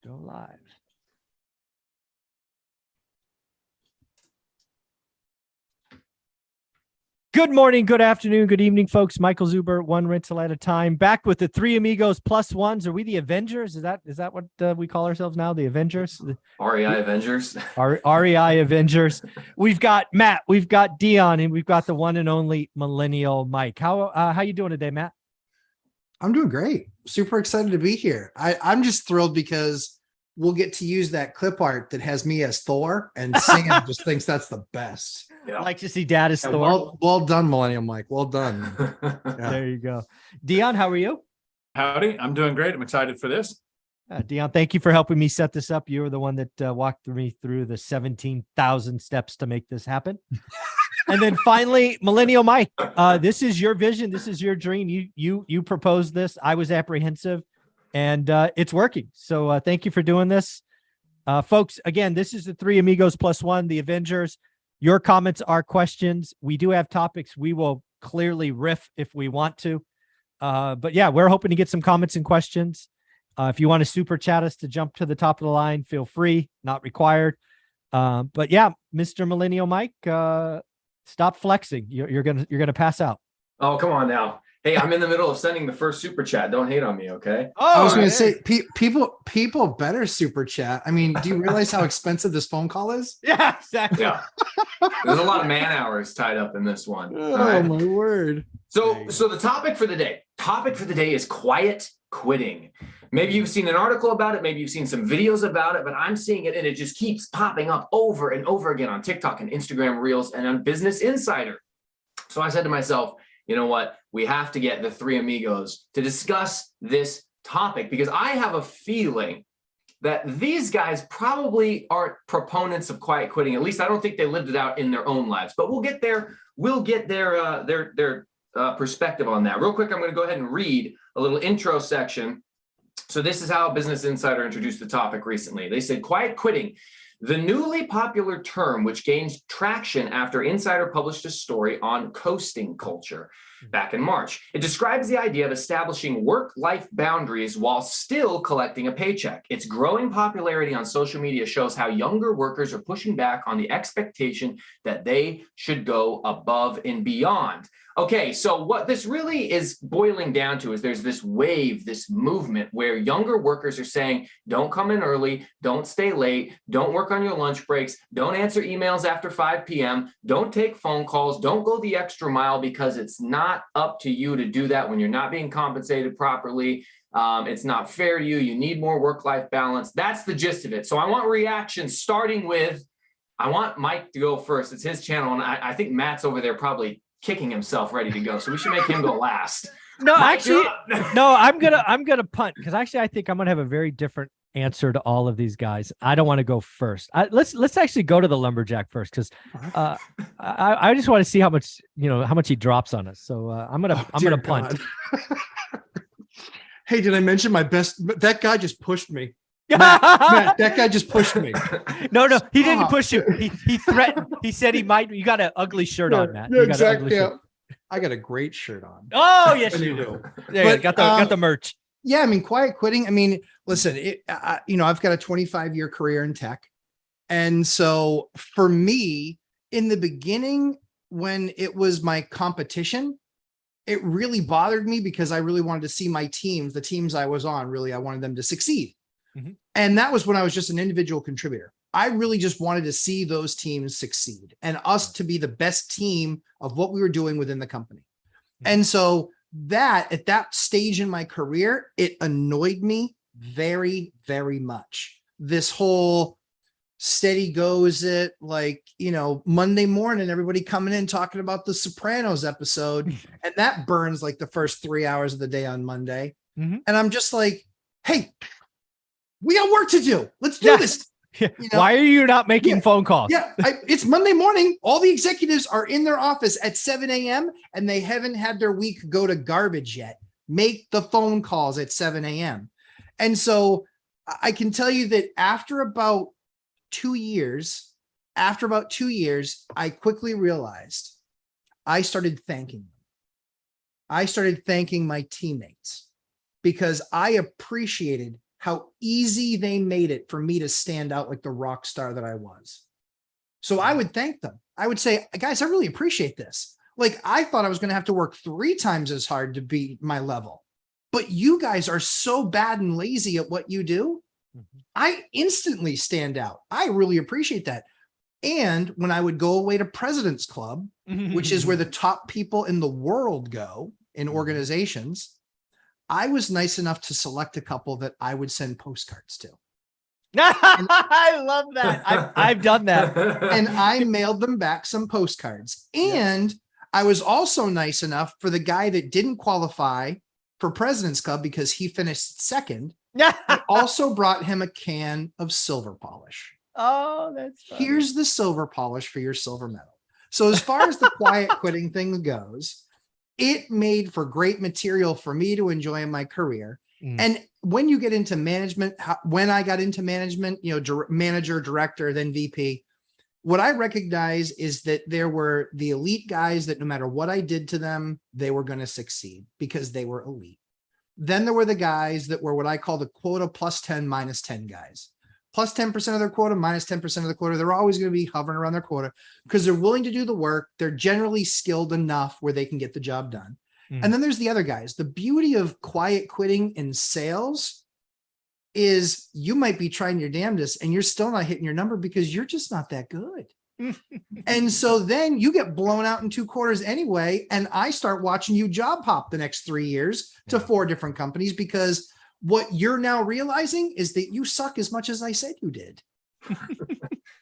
Go live. Good morning, good afternoon, good evening, folks. Michael Zuber, one rental at a time. Back with the three Amigos plus ones. Are we the Avengers? Is that what we call ourselves now? The Avengers? REI Avengers. REI Avengers. We've got Matt, we've got Dion, and we've got the one and only Millennial Mike. How you doing today, Matt? I'm doing great. Super excited to be here. I'm just thrilled because we'll get to use that clip art that has me as Thor, and Sam just thinks that's the best. Yeah. I like to see Dad as Thor. Well done, Millennial Mike. Well done. Yeah. There you go. Dion, how are you? Howdy. I'm doing great. I'm excited for this. Dion, thank you for helping me set this up. You were the one that walked me through the 17,000 steps to make this happen. And then finally, Millennial Mike, this is your vision. This is your dream. You proposed this. I was apprehensive, and it's working. So thank you for doing this. Folks, again, this is the three Amigos plus one, the Avengers. Your comments are questions. We do have topics. We will clearly riff if we want to. But yeah, we're hoping to get some comments and questions. If you want to super chat us to jump to the top of the line, feel free, not required. But yeah, Mr. Millennial Mike, stop flexing. You're gonna pass out. Oh, come on now. Hey, I'm in the middle of sending the first super chat. Don't hate on me, okay? I was going to say, people better super chat. I mean, do you realize how expensive this phone call is? Yeah, exactly. Yeah. There's a lot of man hours tied up in this one. Oh, my word. So the topic for the day is quiet quitting. Maybe you've seen an article about it. Maybe you've seen some videos about it, but I'm seeing it and it just keeps popping up over and over again on TikTok and Instagram Reels and on Business Insider. So I said to myself, you know what? We have to get the three amigos to discuss this topic because I have a feeling that these guys probably aren't proponents of quiet quitting. At least I don't think they lived it out in their own lives, but we'll get their perspective on that. Real quick, I'm going to go ahead and read a little intro section. So this is how Business Insider introduced the topic recently. They said, quiet quitting, the newly popular term which gained traction after Insider published a story on coasting culture back in March. It describes the idea of establishing work-life boundaries while still collecting a paycheck. Its growing popularity on social media shows how younger workers are pushing back on the expectation that they should go above and beyond. Okay, so what this really is boiling down to is there's this wave, this movement where younger workers are saying, don't come in early, don't stay late, don't work on your lunch breaks, don't answer emails after 5 p.m., don't take phone calls, don't go the extra mile because it's not up to you to do that when you're not being compensated properly. It's not fair to you. You need more work-life balance. That's the gist of it. So I want reactions starting with, I want Mike to go first. It's his channel, and I think Matt's over there probably kicking himself ready to go, so we should make him go last. No, actually, no, I'm gonna punt because actually I think I'm gonna have a very different answer to all of these guys. I don't want to go first. Let's actually go to the lumberjack first because I just want to see how much he drops on us. So I'm gonna punt. Hey, did I mention my best? That guy just pushed me. Matt, that guy just pushed me. No, he didn't push you. He threatened. He said he might. You got an ugly shirt on, Matt. Yeah, exactly. I got a great shirt on. Oh, yes, you do. There, got the merch. Yeah, I mean, quiet quitting. I mean, listen, I've got a 25-year career in tech. And so for me, in the beginning, when it was my competition, it really bothered me because I really wanted to see my teams, the teams I was on, really, I wanted them to succeed. Mm-hmm. And that was when I was just an individual contributor. I really just wanted to see those teams succeed and us to be the best team of what we were doing within the company. Mm-hmm. And so that at that stage in my career, it annoyed me very, very much. This whole steady goes it, like, Monday morning, everybody coming in talking about the Sopranos episode. And that burns like the first 3 hours of the day on Monday. Mm-hmm. And I'm just like, hey, we got work to do. Let's do this. Why are you not making phone calls? Yeah, it's Monday morning. All the executives are in their office at 7 a.m. and they haven't had their week go to garbage yet. Make the phone calls at 7 a.m. And so I can tell you that after about 2 years, I quickly realized I started thanking them. I started thanking my teammates because I appreciated how easy they made it for me to stand out like the rock star that I was. So I would thank them. I would say, guys, I really appreciate this. Like, I thought I was going to have to work 3 times as hard to be my level, but you guys are so bad and lazy at what you do. I instantly stand out. I really appreciate that. And when I would go away to President's Club, which is where the top people in the world go in organizations, I was nice enough to select a couple that I would send postcards to. I love that. I've done that. And I mailed them back some postcards. And I was also nice enough for the guy that didn't qualify for President's Club because he finished second. I also brought him a can of silver polish. Oh, that's funny. Here's the silver polish for your silver medal. So as far as the quiet quitting thing goes, it made for great material for me to enjoy in my career. And when you get into management, when I got into management, manager, director, then VP, what I recognize is that there were the elite guys that no matter what I did to them, they were going to succeed because they were elite. Then there were the guys that were what I call the quota plus 10, minus 10 guys. Plus 10% of their quota, minus 10% of the quota. They're always going to be hovering around their quota because they're willing to do the work. They're generally skilled enough where they can get the job done. And then there's the other guys. The beauty of quiet quitting in sales is you might be trying your damnedest and you're still not hitting your number because you're just not that good. And so then you get blown out in 2 quarters anyway. And I start watching you job hop the next 3 years to 4 different companies because what you're now realizing is that you suck as much as I said you did.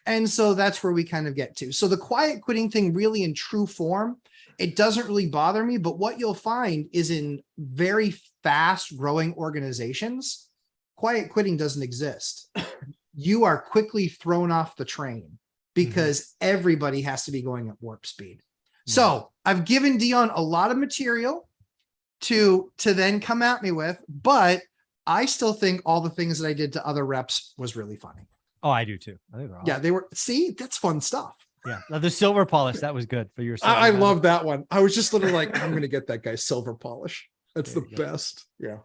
And so that's where we kind of get to. So the quiet quitting thing really in true form, it doesn't really bother me, but what you'll find is in very fast growing organizations, quiet quitting doesn't exist. You are quickly thrown off the train because everybody has to be going at warp speed. So I've given Dion a lot of material to then come at me with, but I still think all the things that I did to other reps was really funny. Oh, I do too. I think they're awesome. Yeah, they were. See, that's fun stuff. Yeah. Now, the silver polish, that was good for your. I love that one. I was just literally like, I'm going to get that guy silver polish. That's the best. Yeah.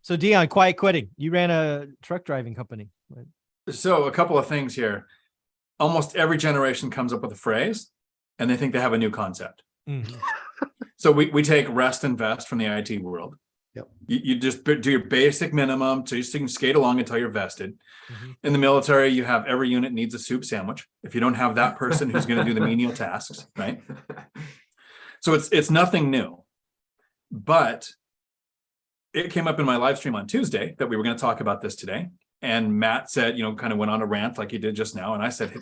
So Dion, quiet quitting. You ran a truck driving company. Right? So a couple of things here. Almost every generation comes up with a phrase and they think they have a new concept. So we take rest and vest from the IT world. Yep. You just do your basic minimum so you can skate along until you're vested. In the military, you have every unit needs a soup sandwich. If you don't have that person who's going to do the menial tasks, right? So it's nothing new. But it came up in my live stream on Tuesday that we were going to talk about this today. And Matt said, kind of went on a rant like he did just now. And I said,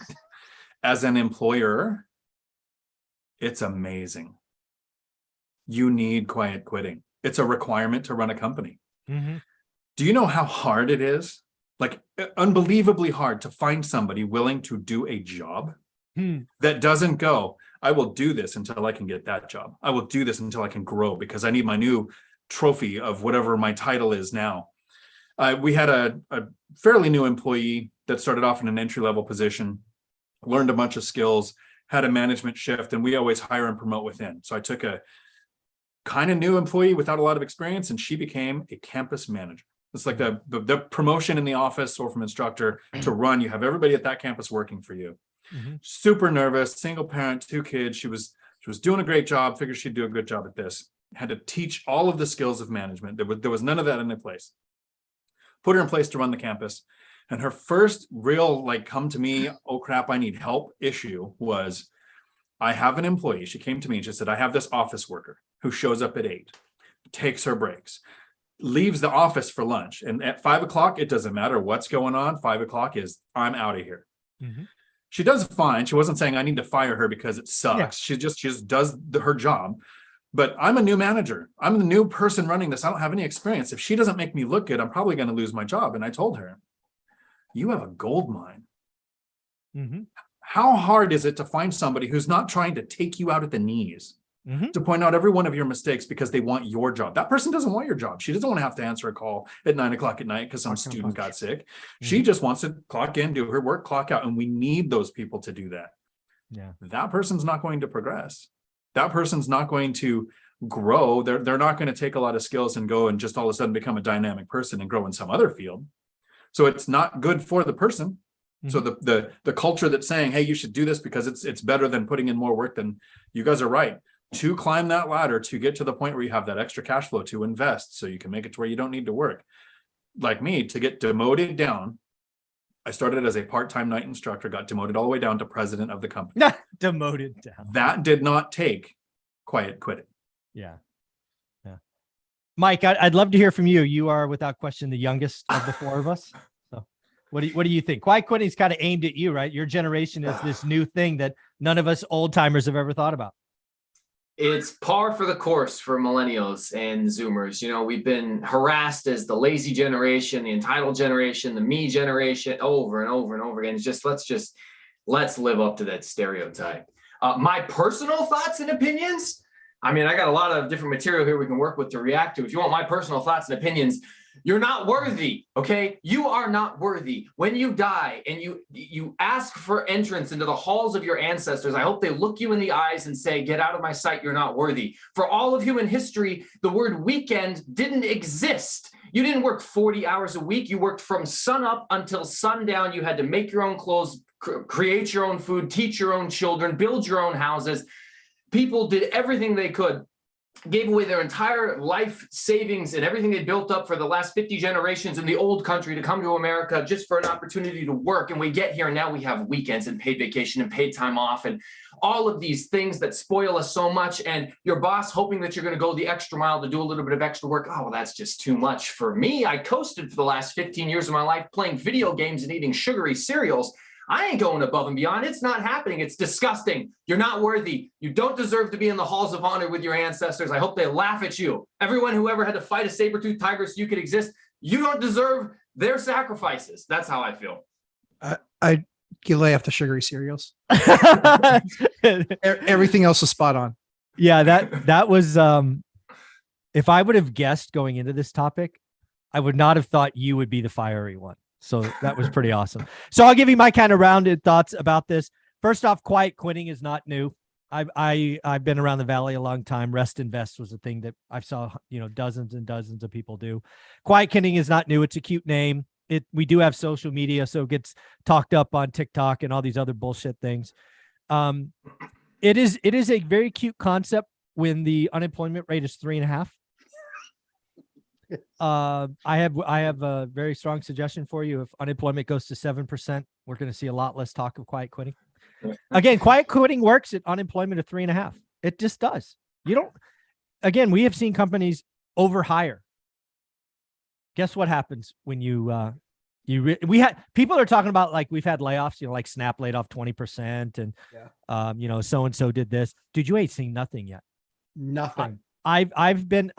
as an employer, it's amazing. You need quiet quitting. It's a requirement to run a company. Do you know how hard it is? Like unbelievably hard to find somebody willing to do a job that doesn't go, I will do this until I can get that job. I will do this until I can grow because I need my new trophy of whatever my title is now. We had a fairly new employee that started off in an entry-level position, learned a bunch of skills, had a management shift, and we always hire and promote within. So I took a kind of new employee without a lot of experience, and she became a campus manager. It's like the promotion in the office or from instructor to run. You have everybody at that campus working for you. Super nervous, single parent, 2 kids. She was doing a great job. Figured she'd do a good job at this. Had to teach all of the skills of management. There was none of that in their place. Put her in place to run the campus. And her first real come to me, oh crap, I need help issue was, I have an employee. She came to me and she said, I have this office worker who shows up at 8, takes her breaks, leaves the office for lunch. And at 5 o'clock, it doesn't matter what's going on. 5 o'clock is, I'm out of here. She does fine. She wasn't saying I need to fire her because it sucks. Yeah. She just does her job. But I'm a new manager. I'm the new person running this. I don't have any experience. If she doesn't make me look good, I'm probably going to lose my job. And I told her, you have a gold mine. How hard is it to find somebody who's not trying to take you out at the knees, to point out every one of your mistakes because they want your job? That person doesn't want your job. She doesn't want to have to answer a call at 9 o'clock at night because some student got sick. She just wants to clock in, do her work, clock out. And we need those people to do that. Yeah. That person's not going to progress. That person's not going to grow. They're not going to take a lot of skills and go and just all of a sudden become a dynamic person and grow in some other field. So it's not good for the person. So the culture that's saying, hey, you should do this because it's better than putting in more work, then you guys are right. To climb that ladder, to get to the point where you have that extra cash flow to invest so you can make it to where you don't need to work. Like me, to get demoted down, I started as a part-time night instructor, got demoted all the way down to president of the company. Demoted down. That did not take quiet quitting. Yeah. Mike, I'd love to hear from you. You are without question the youngest of the four of us. So what do you think? Quiet quitting is kind of aimed at you, right? Your generation is this new thing that none of us old timers have ever thought about. It's par for the course for millennials and Zoomers. You know, we've been harassed as the lazy generation, the entitled generation, the me generation, over and over and over again. It's just let's live up to that stereotype. My personal thoughts and opinions. I mean, I got a lot of different material here we can work with to react to. If you want my personal thoughts and opinions, you're not worthy, okay? You are not worthy. When you die and you ask for entrance into the halls of your ancestors, I hope they look you in the eyes and say, get out of my sight, you're not worthy. For all of human history, the word weekend didn't exist. You didn't work 40 hours a week. You worked from sun up until sundown. You had to make your own clothes, create your own food, teach your own children, build your own houses. People did everything they could, gave away their entire life savings and everything they built up for the last 50 generations in the old country to come to America just for an opportunity to work. And we get here and now we have weekends and paid vacation and paid time off and all of these things that spoil us so much. And your boss hoping that you're going to go the extra mile to do a little bit of extra work. Oh, well, that's just too much for me. I coasted for the last 15 years of my life playing video games and eating sugary cereals. I ain't going above and beyond. It's not happening. It's disgusting. You're not worthy. You don't deserve to be in the halls of honor with your ancestors. I hope they laugh at you. Everyone who ever had to fight a saber-toothed tiger so you could exist, you don't deserve their sacrifices. That's how I feel. You lay off the sugary cereals. Everything else is spot on. Yeah, that was if I would have guessed going into this topic, I would not have thought you would be the fiery one. So that was pretty awesome. So I'll give you my kind of rounded thoughts about this. First off, quiet quitting is not new. I've been around the Valley a long time. Rest Invest was a thing that I saw, dozens and dozens of people do. Quiet quitting is not new. It's a cute name. We do have social media, so it gets talked up on TikTok and all these other bullshit things. It is a very cute concept when the unemployment rate is 3.5. I have a very strong suggestion for you. If unemployment goes to 7%, we're going to see a lot less talk of quiet quitting. Again, quiet quitting works at unemployment of 3.5. It just does. Again, we have seen companies overhire. Guess what happens when people are talking about, like, we've had layoffs, like Snap laid off 20% and, so-and-so did this. Dude, you ain't seen nothing yet. Nothing. I have been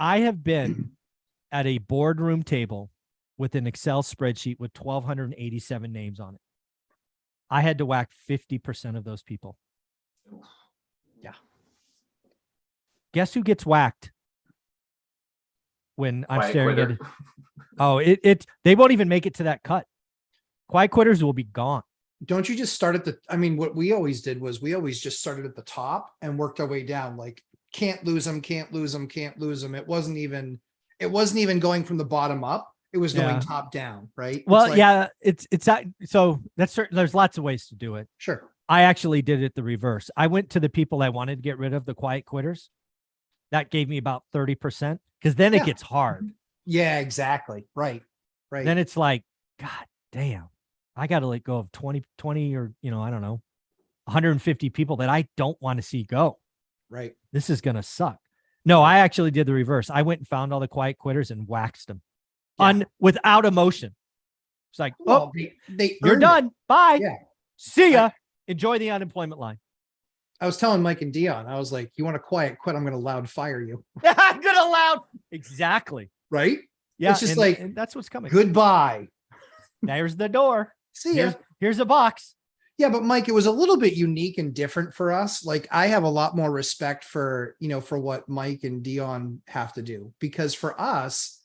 at a boardroom table with an Excel spreadsheet with 1,287 names on it. I had to whack 50% of those people. Yeah. Guess who gets whacked when I'm Quiet staring quitter. at it? Oh, they won't even make it to that cut. Quiet quitters will be gone. Don't you just start at what we always did was we always just started at the top and worked our way down. Like, can't lose them, can't lose them, can't lose them. It wasn't even going from the bottom up. It was going top down, right? Well, so that's certain. There's lots of ways to do it. Sure. I actually did it the reverse. I went to the people I wanted to get rid of, the quiet quitters. That gave me about 30%, because then it gets hard. Yeah, exactly. Right. Then it's like, God damn, I got to let go of 20 or, I don't know, 150 people that I don't want to see go. Right. This is going to suck. No, I actually did the reverse. I went and found all the quiet quitters and waxed them without emotion. It's like, you're done. Bye. Yeah. See ya. Enjoy the unemployment line. I was telling Mike and Dion, I was like, you want to quiet quit? I'm going to loud fire you. I'm going to loud. Exactly. Right. Yeah. It's just and that's what's coming. Goodbye. There's the door. See ya. Here's a box. Yeah, but Mike, it was a little bit unique and different for us. Like, I have a lot more respect for what Mike and Dion have to do, because for us,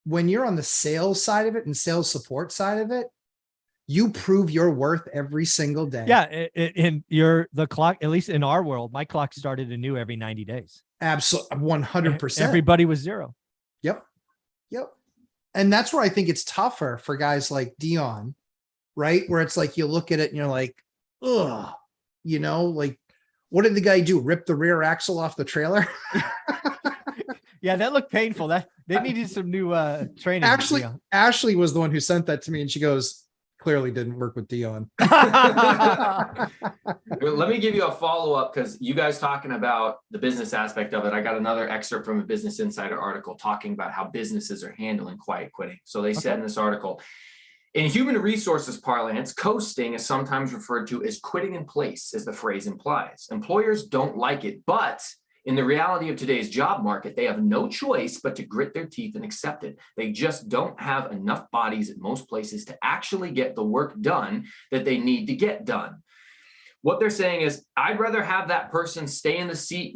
when you're on the sales side of it and sales support side of it, you prove your worth every single day. Yeah. And the clock, at least in our world, my clock started anew every 90 days. Absolutely. 100%. Everybody was zero. Yep. And that's where I think it's tougher for guys like Dion, right? Where it's like, you look at it and you're like, ugh, like, what did the guy do? Rip the rear axle off the trailer? Yeah, that looked painful. That they needed some new training. Ashley was the one who sent that to me, and she goes, clearly didn't work with Dion. Let me give you a follow-up, because you guys talking about the business aspect of it. I got another excerpt from a Business Insider article talking about how businesses are handling quiet quitting. So they said in this article, in human resources parlance, coasting is sometimes referred to as quitting in place, as the phrase implies. Employers don't like it, but in the reality of today's job market, they have no choice but to grit their teeth and accept it. They just don't have enough bodies at most places to actually get the work done that they need to get done. What they're saying is, I'd rather have that person stay in the seat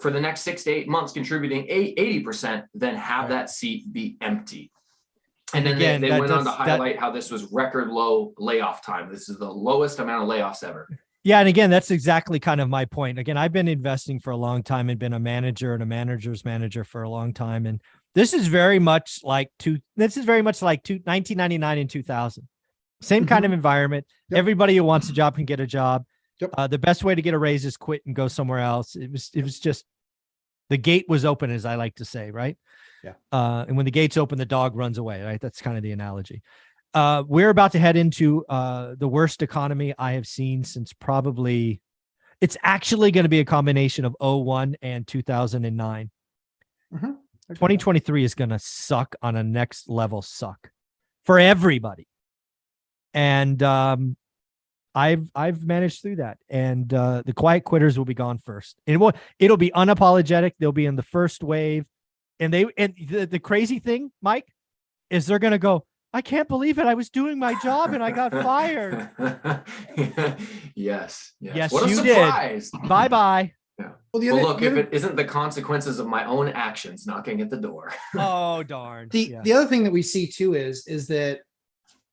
for the next 6 to 8 months, contributing 80%, than have that seat be empty. And then they went on to highlight how this was record low layoff time. This is the lowest amount of layoffs ever. Yeah. And again, that's exactly kind of my point. Again, I've been investing for a long time and been a manager and a manager's manager for a long time. And this is very much like 1999 and 2000. Same kind of environment. Yep. Everybody who wants a job can get a job. Yep. The best way to get a raise is quit and go somewhere else. It was just, the gate was open, as I like to say, right? Yeah. And when the gate's open, the dog runs away, right? That's kind of the analogy. We're about to head into the worst economy I have seen since probably, it's actually going to be a combination of 2001 and 2009. 2023 is going to suck on a next level suck for everybody. And I've managed through that. And the quiet quitters will be gone first. And it'll be unapologetic. They'll be in the first wave. And the crazy thing, Mike, is they're going to go, I can't believe it. I was doing my job and I got fired. Yes. What a surprise. Did. Bye-bye. Yeah. Well, look, if it isn't the consequences of my own actions knocking at the door. Oh, darn. The other thing that we see too is that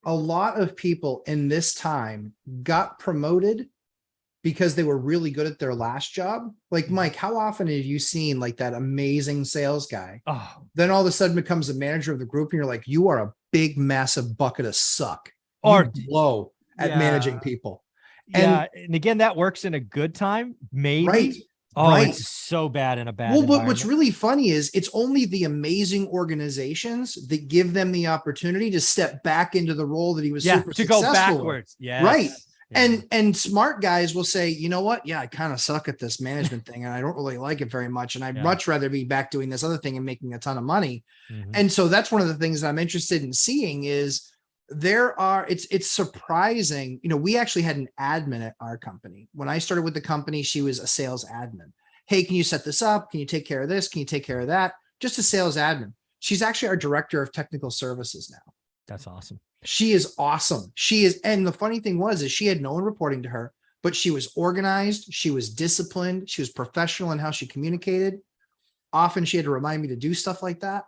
a lot of people in this time got promoted because they were really good at their last job. Like, Mike, how often have you seen like that amazing sales guy? Oh. Then all of a sudden becomes a manager of the group and you're like, you are a big, massive bucket of suck. Or low at managing people. And again, that works in a good time, maybe. Right. Oh, right. It's so bad in a bad Well, but what's really funny is it's only the amazing organizations that give them the opportunity to step back into the role that he was super to successful go backwards. Yeah. Right. Yeah. And smart guys will say, you know what? Yeah, I kind of suck at this management thing and I don't really like it very much. And I'd much rather be back doing this other thing and making a ton of money. And so that's one of the things that I'm interested in seeing is it's surprising. We actually had an admin at our company. When I started with the company, she was a sales admin. Hey, can you set this up? Can you take care of this? Can you take care of that? Just a sales admin. She's actually our director of technical services now. That's awesome. She is awesome. She is. And the funny thing is she had no one reporting to her, but she was organized. She was disciplined. She was professional in how she communicated. Often she had to remind me to do stuff like that.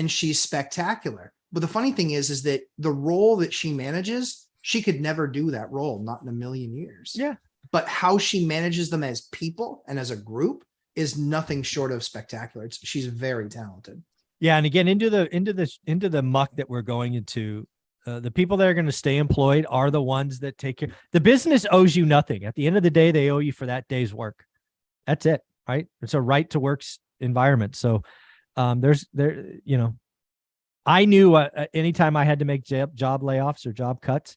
She's spectacular. But the funny thing is that the role that she manages, she could never do that role, not in a million years. Yeah. But how she manages them as people and as a group is nothing short of spectacular. She's very talented. Yeah, and again, into the muck that we're going into, the people that are going to stay employed are the ones that take care. The business owes you nothing. At the end of the day, they owe you for that day's work. That's it, right? It's a right to work environment. So, I knew anytime I had to make job layoffs or job cuts,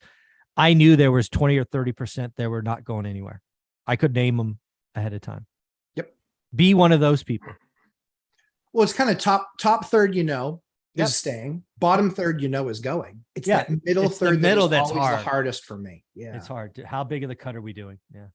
I knew there was 20 or 30% that were not going anywhere. I could name them ahead of time. Yep. Be one of those people. Well, it's kind of top third, is staying. Bottom third, is going. It's that middle third. The middle that's always hard. The hardest for me. Yeah, it's hard. How big of the cut are we doing? Yeah.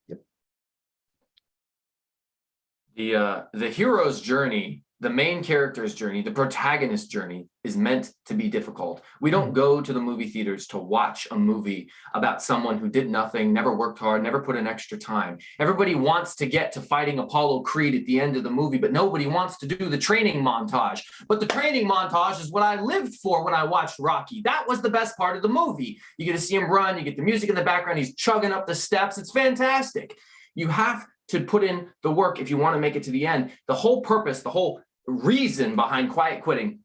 Yep. The hero's journey, the main character's journey, the protagonist's journey is meant to be difficult. We don't go to the movie theaters to watch a movie about someone who did nothing, never worked hard, never put in extra time. Everybody wants to get to fighting Apollo Creed at the end of the movie, but nobody wants to do the training montage. But the training montage is what I lived for when I watched Rocky. That was the best part of the movie. You get to see him run, you get the music in the background, he's chugging up the steps. It's fantastic. You have to put in the work if you want to make it to the end. The whole purpose, the whole reason behind quiet quitting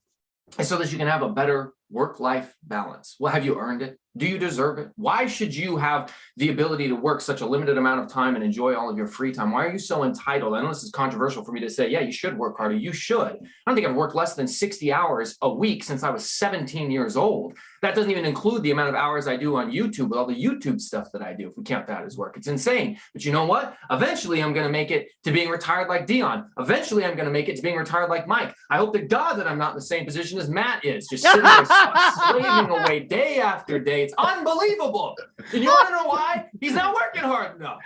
is so that you can have a better work-life balance. Well, have you earned it? Do you deserve it? Why should you have the ability to work such a limited amount of time and enjoy all of your free time? Why are you so entitled? I know this is controversial for me to say, yeah, you should work harder. You should. I don't think I've worked less than 60 hours a week since I was 17 years old. That doesn't even include the amount of hours I do on YouTube with all the YouTube stuff that I do, if we count that as work. It's insane. But you know what? Eventually, I'm going to make it to being retired like Dion. Eventually, I'm going to make it to being retired like Mike. I hope to God that I'm not in the same position as Matt is, just sitting there slaving away day after day. It's unbelievable. And you want to know why? He's not working hard enough.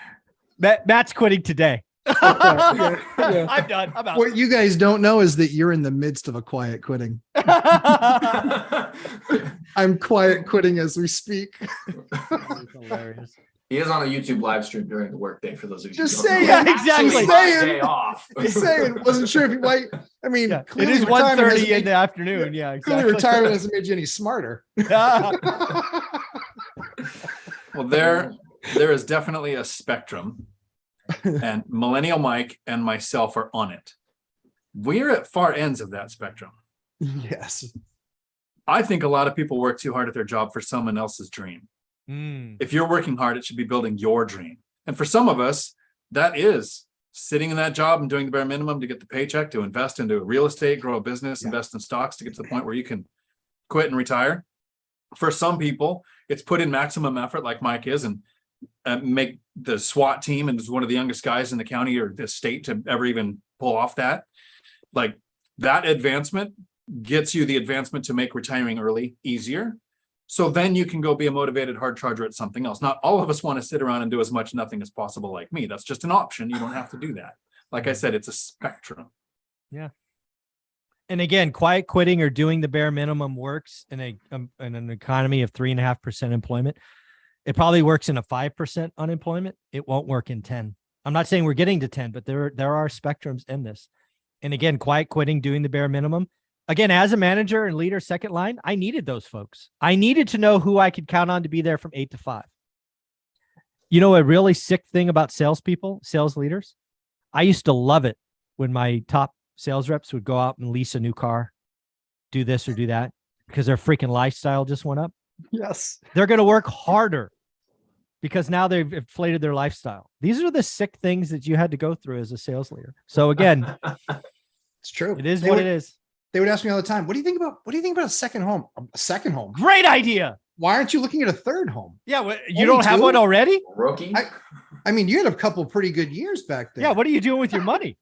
Matt's quitting today. Yeah. I'm done. I'm out. What you guys don't know is that you're in the midst of a quiet quitting. I'm quiet quitting as we speak. Hilarious. He is on a YouTube live stream during the workday for those of you Just who don't saying. know. Yeah, exactly. Actually, my day off. Just saying, wasn't sure if you might. I mean, Yeah, it clearly is retirement 1:30 hasn't in made- the afternoon. Yeah, Clearly, exactly. retirement hasn't made you any smarter. Well, there is definitely a spectrum, and Millennial Mike and myself are on it. We're at far ends of that spectrum. Yes. I think a lot of people work too hard at their job for someone else's dream. If you're working hard, it should be building your dream. And for some of us, that is sitting in that job and doing the bare minimum to get the paycheck, to invest into real estate, grow a business, invest in stocks to get to the point where you can quit and retire. For some people, it's put in maximum effort like Mike is and make the SWAT team and is one of the youngest guys in the county or the state to ever even pull off that. Like that advancement gets you the advancement to make retiring early easier. So then you can go be a motivated hard charger at something else. Not all of us want to sit around and do as much nothing as possible like me. That's just an option. You don't have to do that. Like I said, it's a spectrum. Yeah. And again, quiet quitting or doing the bare minimum works in an economy of 3.5% employment. It probably works in a 5% unemployment. It won't work in 10. I'm not saying we're getting to 10, but there are spectrums in this. And again, quiet quitting, doing the bare minimum. Again, as a manager and leader, second line, I needed those folks. I needed to know who I could count on to be there from 8 to 5. You know, a really sick thing about salespeople, sales leaders, I used to love it when my top sales reps would go out and lease a new car, do this or do that, because their freaking lifestyle just went up. Yes. They're going to work harder because now they've inflated their lifestyle. These are the sick things that you had to go through as a sales leader. So again, It's true. it is They what would- it is. They would ask me all the time, what do you think about a second home? A second home. Great idea. Why aren't you looking at a third home? Yeah. You Only don't have two? one already? Rookie. I mean, you had a couple pretty good years back then. Yeah. What are you doing with your money?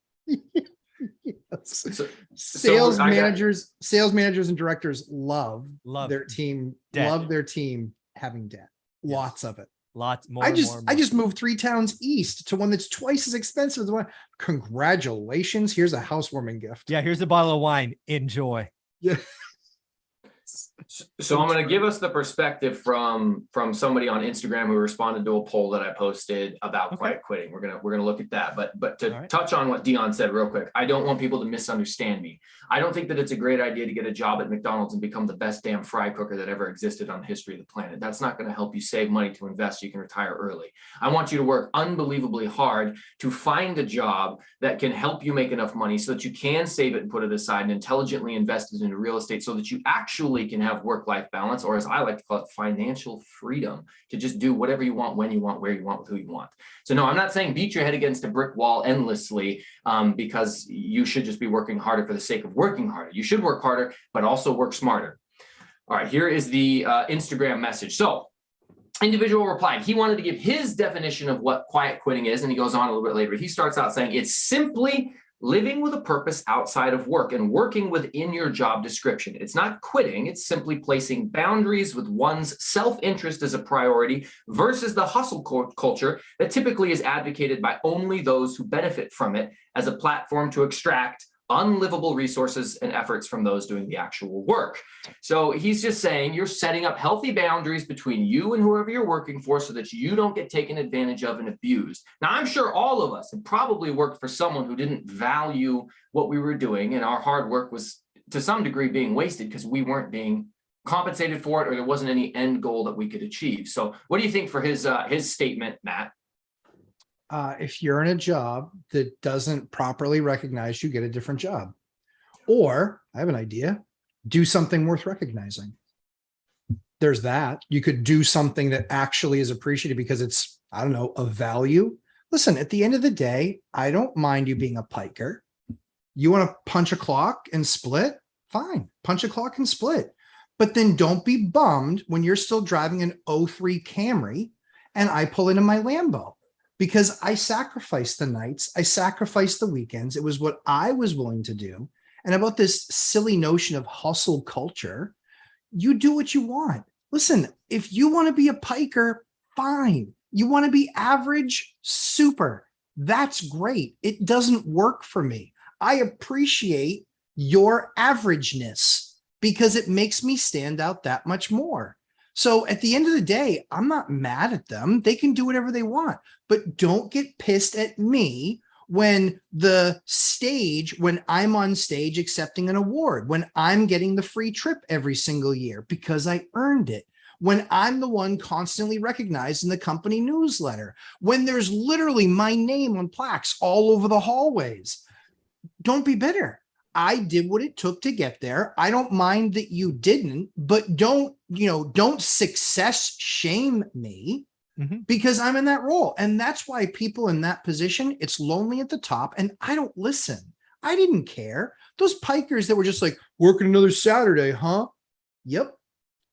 So- Sales I got- managers and directors love Love their team, debt. love their team having debt. Yes. Lots of it. Lots more. I and just more and I more. just moved 3 towns east to one that's twice as expensive as the one. Congratulations. Here's a housewarming gift. Yeah. Here's a bottle of wine. Enjoy. Yeah. So I'm going to give us the perspective from somebody on Instagram who responded to a poll that I posted about Okay. quiet quitting. We're gonna look at that, but to All right. touch on what Dion said real quick, I don't want people to misunderstand me. I don't think that it's a great idea to get a job at McDonald's and become the best damn fry cooker that ever existed on the history of the planet. That's not going to help you save money to invest so you can retire early. I want you to work unbelievably hard to find a job that can help you make enough money so that you can save it and put it aside and intelligently invest it into real estate so that you actually can have work-life balance, or as I like to call it, financial freedom to just do whatever you want, when you want, where you want, with who you want. So no, I'm not saying beat your head against a brick wall endlessly because you should just be working harder for the sake of working harder. You should work harder, but also work smarter. All right, here is the Instagram message. So individual replied, he wanted to give his definition of what quiet quitting is, and he goes on a little bit later. He starts out saying, it's simply living with a purpose outside of work and working within your job description. It's not quitting, it's simply placing boundaries with one's self-interest as a priority versus the hustle culture that typically is advocated by only those who benefit from it as a platform to extract unlivable resources and efforts from those doing the actual work. So he's just saying you're setting up healthy boundaries between you and whoever you're working for so that you don't get taken advantage of and abused. Now, I'm sure all of us have probably worked for someone who didn't value what we were doing, and our hard work was to some degree being wasted because we weren't being compensated for it or there wasn't any end goal that we could achieve. So what do you think for his statement, Matt? If you're in a job that doesn't properly recognize you, get a different job. Or I have an idea, do something worth recognizing. There's that. You could do something that actually is appreciated because it's, I don't know, of value. Listen, at the end of the day, I don't mind you being a piker. You want to punch a clock and split? Fine, punch a clock and split. But then don't be bummed when you're still driving an '03 Camry and I pull into my Lambo, because I sacrificed the nights, I sacrificed the weekends. It was what I was willing to do. And about this silly notion of hustle culture, you do what you want. Listen, if you want to be a piker, fine. You want to be average, super. That's great. It doesn't work for me. I appreciate your averageness because it makes me stand out that much more. So at the end of the day, I'm not mad at them. They can do whatever they want, but don't get pissed at me when I'm on stage accepting an award, when I'm getting the free trip every single year because I earned it, when I'm the one constantly recognized in the company newsletter, when there's literally my name on plaques all over the hallways. Don't be bitter. I did what it took to get there. I don't mind that you didn't, but don't success shame me because I'm in that role. And that's why people in that position, it's lonely at the top and I don't listen. I didn't care. Those pikers that were just like, working another Saturday, huh? Yep,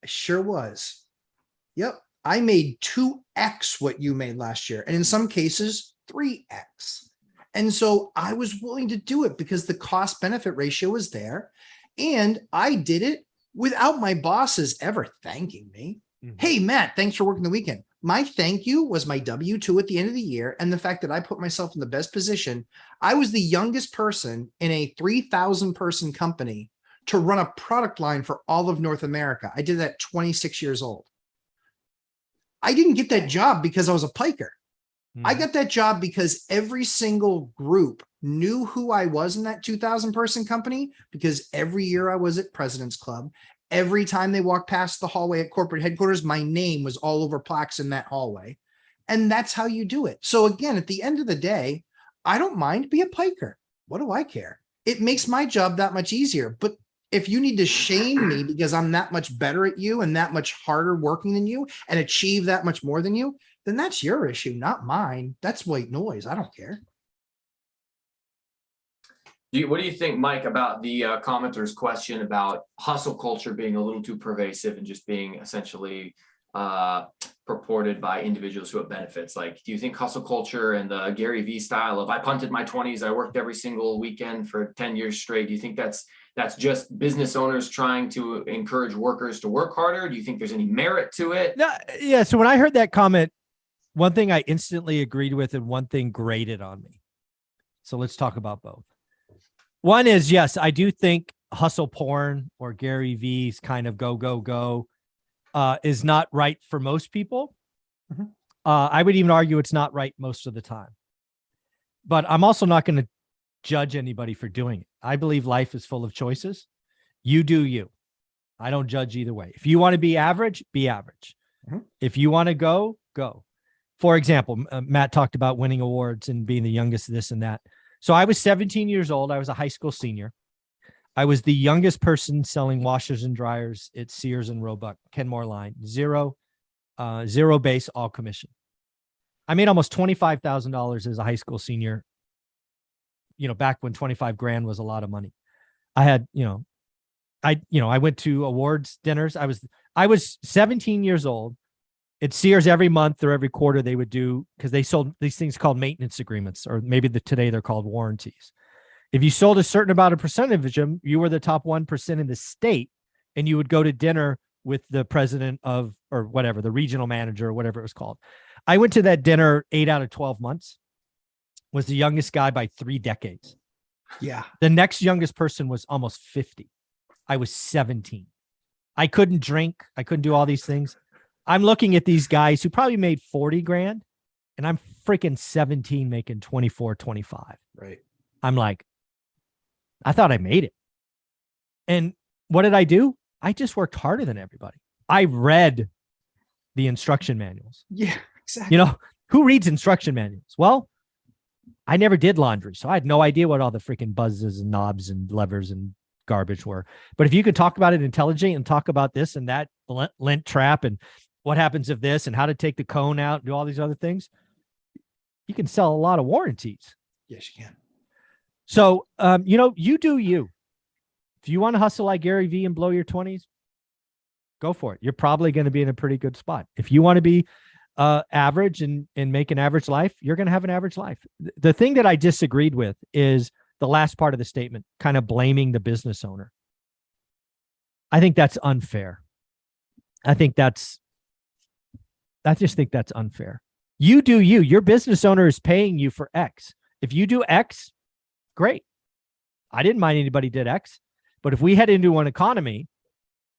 I sure was. Yep, I made 2x what you made last year. And in some cases, 3x. And so I was willing to do it because the cost benefit ratio was there. And I did it without my bosses ever thanking me. Hey, Matt, thanks for working the weekend. My thank you was my W-2 at the end of the year. And the fact that I put myself in the best position. I was the youngest person in a 3,000 person company to run a product line for all of North America. I did that at 26 years old. I didn't get that job because I was a piker. I got that job because every single group knew who I was in that 2,000 person company, because every year I was at President's Club. Every time they walked past the hallway at corporate headquarters, my name was all over plaques in that hallway. And that's how you do it. So again, at the end of the day, I don't mind, be a piker. What do I care? It makes my job that much easier. But if you need to shame me because I'm that much better at you and that much harder working than you and achieve that much more than you, then that's your issue, not mine. That's white noise. I don't care. What do you think, Mike, about the commenter's question about hustle culture being a little too pervasive and just being essentially purported by individuals who have benefits? Like, do you think hustle culture and the Gary Vee style of I punted my 20s, I worked every single weekend for 10 years straight, do you think that's just business owners trying to encourage workers to work harder? Do you think there's any merit to it? No, yeah. So when I heard that comment, one thing I instantly agreed with and one thing grated on me. So let's talk about both. One is, yes, I do think hustle porn or Gary Vee's kind of go is not right for most people. I would even argue it's not right most of the time. But I'm also not going to judge anybody for doing it. I believe life is full of choices. You do you. I don't judge either way. If you want to be average, be average. If you want to go. For example, Matt talked about winning awards and being the youngest, this and that. So I was 17 years old. I was a high school senior. I was the youngest person selling washers and dryers at Sears and Roebuck, Kenmore line, zero base, all commission. I made almost $25,000 as a high school senior, back when 25 grand was a lot of money. I had, I went to awards dinners. I was 17 years old. At Sears, every month or every quarter, they would do, because they sold these things called maintenance agreements, or maybe today they're called warranties. If you sold a certain amount of percentage of them, you were the top 1% in the state, and you would go to dinner with the president of, or whatever, the regional manager or whatever it was called. I went to that dinner 8 out of 12 months, was the youngest guy by 3 decades. Yeah. The next youngest person was almost 50. I was 17. I couldn't drink. I couldn't do all these things. I'm looking at these guys who probably made 40 grand and I'm freaking 17 making 24, 25. Right. I'm like, I thought I made it. And what did I do? I just worked harder than everybody. I read the instruction manuals. Yeah, exactly. Who reads instruction manuals? Well, I never did laundry, so I had no idea what all the freaking buzzes and knobs and levers and garbage were. But if you could talk about it intelligently and talk about this and that lint trap and what happens if this and how to take the cone out, do all these other things, you can sell a lot of warranties. Yes, you can. So, you do you. If you want to hustle like Gary Vee and blow your 20s, go for it. You're probably going to be in a pretty good spot. If you want to be average and make an average life, you're going to have an average life. The thing that I disagreed with is the last part of the statement, kind of blaming the business owner. I think that's unfair. I just think that's unfair. You do you. Your business owner is paying you for X. If you do X, great. I didn't mind anybody did X. But if we head into an economy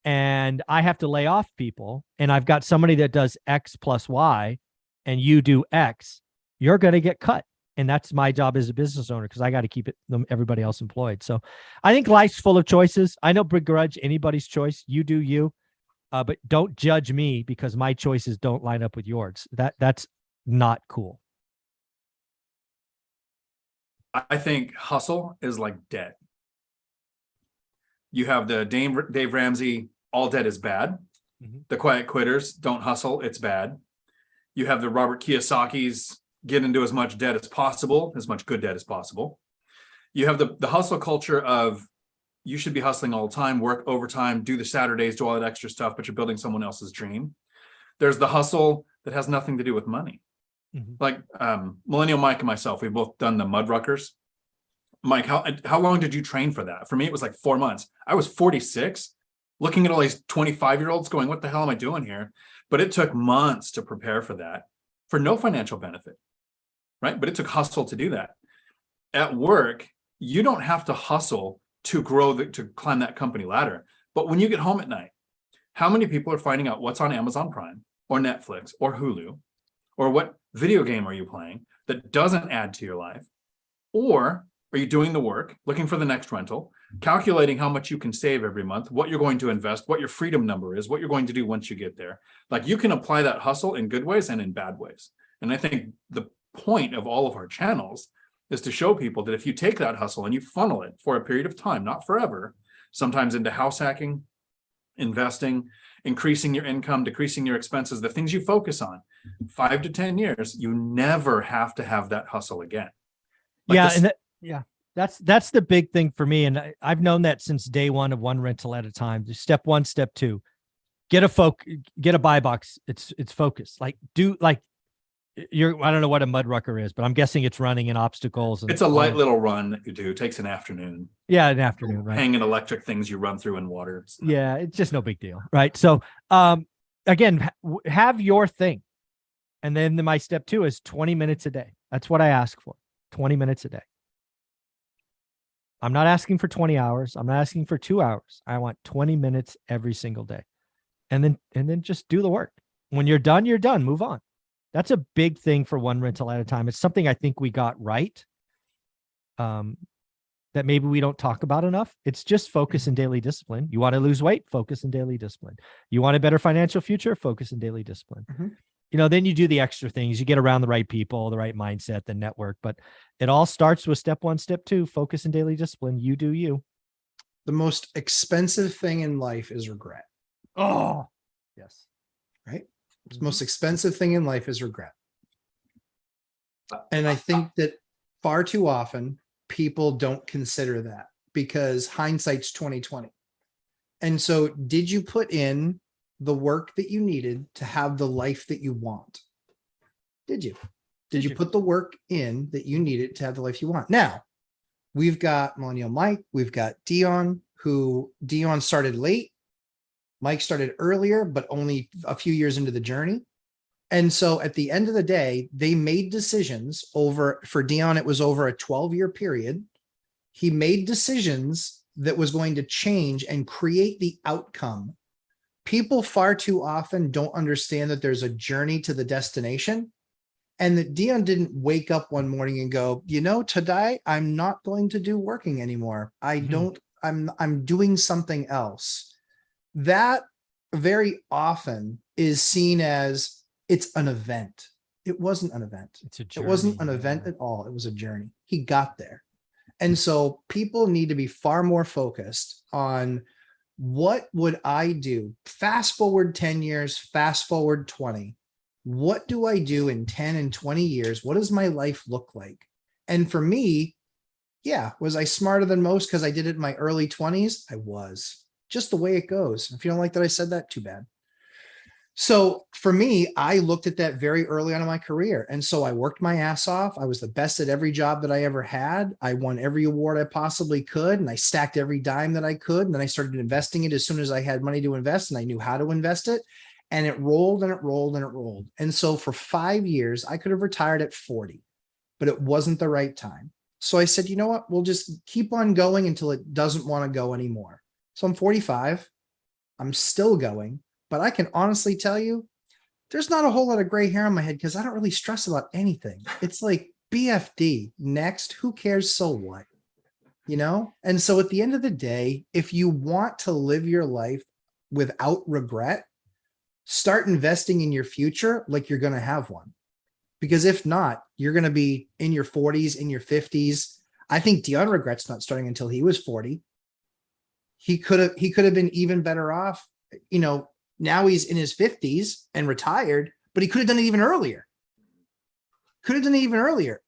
and I have to lay off people and I've got somebody that does X plus Y and you do X, you're going to get cut. And that's my job as a business owner because I got to keep everybody else employed. So I think life's full of choices. I don't begrudge anybody's choice. You do you, but don't judge me because my choices don't line up with yours. That's not cool. I think hustle is like debt. You have the Dave Ramsey, all debt is bad. Mhm. The quiet quitters, don't hustle, it's bad. You have the Robert Kiyosaki's, get into as much debt as possible, as much good debt as possible. You have the hustle culture of you should be hustling all the time, work overtime, do the Saturdays, do all that extra stuff, but you're building someone else's dream. There's the hustle that has nothing to do with money. Mhm. Like Millennial Mike and myself, we've both done the mud ruckers. Mike, how long did you train for that? For me, it was like 4 months. I was 46, looking at all these 25-year-olds going, what the hell am I doing here? But it took months to prepare for that for no financial benefit, right? But it took hustle to do that. At work, you don't have to hustle to to climb that company ladder. But when you get home at night, how many people are finding out what's on Amazon Prime or Netflix or Hulu, or what video game are you playing that doesn't add to your life? Or are you doing the work, looking for the next rental, calculating how much you can save every month, what you're going to invest, what your freedom number is, what you're going to do once you get there? Like you can apply that hustle in good ways and in bad ways. And I think the point of all of our channels is to show people that if you take that hustle and you funnel it for a period of time, not forever, sometimes into house hacking, investing, increasing your income, decreasing your expenses, the things you focus on, 5 to 10 years, you never have to have that hustle again. That's the big thing for me. And I've known that since day one of one rental at a time. Step one, step two, get a buy box. It's focus. I don't know what a mud rucker is, but I'm guessing it's running in obstacles. And it's a light little run that you do. It takes an afternoon. Yeah, an afternoon, right? Hanging electric things you run through in water. Yeah, it's just no big deal, right? So, again, have your thing. And then my step two is 20 minutes a day. That's what I ask for, 20 minutes a day. I'm not asking for 20 hours. I'm not asking for 2 hours. I want 20 minutes every single day. And then just do the work. When you're done, you're done. Move on. That's a big thing for one rental at a time. It's something I think we got right. That maybe we don't talk about enough. It's just focus and daily discipline. You want to lose weight? Focus and daily discipline. You want a better financial future? Focus and daily discipline. Mm-hmm. Then you do the extra things. You get around the right people, the right mindset, the network. But it all starts with step one, step two, focus and daily discipline. You do you. The most expensive thing in life is regret. Oh, yes. Right? The most expensive thing in life is regret. And I think that far too often people don't consider that because hindsight's 20/20. And so did you put in the work that you needed to have the life that you want? Did you? Did you put the work in that you needed to have the life you want? Now, we've got Millennial Mike, we've got Dion started late. Mike started earlier, but only a few years into the journey. And so at the end of the day, they made decisions for Dion, it was over a 12-year period. He made decisions that was going to change and create the outcome. People far too often don't understand that there's a journey to the destination, and that Dion didn't wake up one morning and go, today I'm not going to do working anymore. I'm doing something else. That very often is seen as it's an event. It wasn't an event. It's a journey. It wasn't an event at all. It was a journey. He got there. And so people need to be far more focused on what would I do? Fast forward 10 years, fast forward 20. What do I do in 10 and 20 years? What does my life look like? And for me, yeah, was I smarter than most because I did it in my early 20s? I was. Just the way it goes. If you don't like that I said that, too bad. So for me, I looked at that very early on in my career. And so I worked my ass off. I was the best at every job that I ever had. I won every award I possibly could. And I stacked every dime that I could. And then I started investing it as soon as I had money to invest and I knew how to invest it. And it rolled and it rolled and it rolled. And so for 5 years, I could have retired at 40, but it wasn't the right time. So I said, you know what? We'll just keep on going until it doesn't want to go anymore. So I'm 45. I'm still going. But I can honestly tell you, there's not a whole lot of gray hair on my head because I don't really stress about anything. It's like BFD, next, who cares? So what? You know? And so at the end of the day, if you want to live your life without regret, start investing in your future like you're going to have one. Because if not, you're going to be in your 40s, in your 50s. I think Dion regrets not starting until he was 40. He could have been even better off, you know. Now he's in his 50s and retired, but he could have done it even earlier.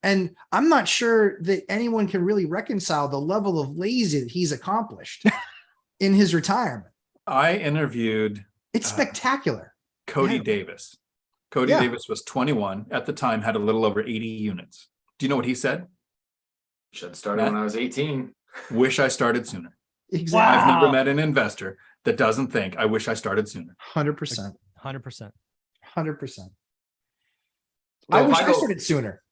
And I'm not sure that anyone can really reconcile the level of lazy that he's accomplished in his retirement. I interviewed. It's spectacular. Cody Yeah. Davis. Cody Davis was 21 at the time, had a little over 80 units. Do you know what he said? Should have started when I was 18. Wish I started sooner. Exactly. I've never met an investor that doesn't think I wish I started sooner. 100%. 100%. 100%. Well, I if wish I I go- started sooner.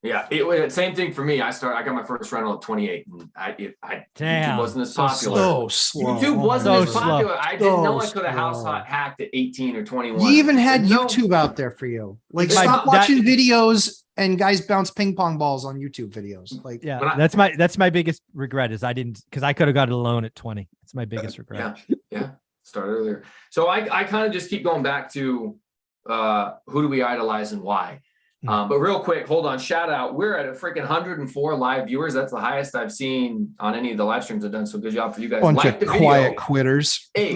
Yeah, same thing for me. I got my first rental at 28. And Damn, YouTube wasn't as so popular. So slow. YouTube wasn't So as slow. popular. I didn't know I So could have house slow. hacked at 18 or 21. You even had Didn't know. YouTube out there for you. Like, My- stop that- watching videos and guys bounce ping pong balls on YouTube videos. Like, Yeah, When I- that's my biggest regret is I didn't, because I could have got it alone at 20. It's my biggest regret. Yeah, start earlier. So I kind of just keep going back to who do we idolize and why? But real quick, hold on, shout out. We're at a freaking 104 live viewers. That's the highest I've seen on any of the live streams I've done. So good job for you guys. bunch Like of the quiet video. quitters. Hey,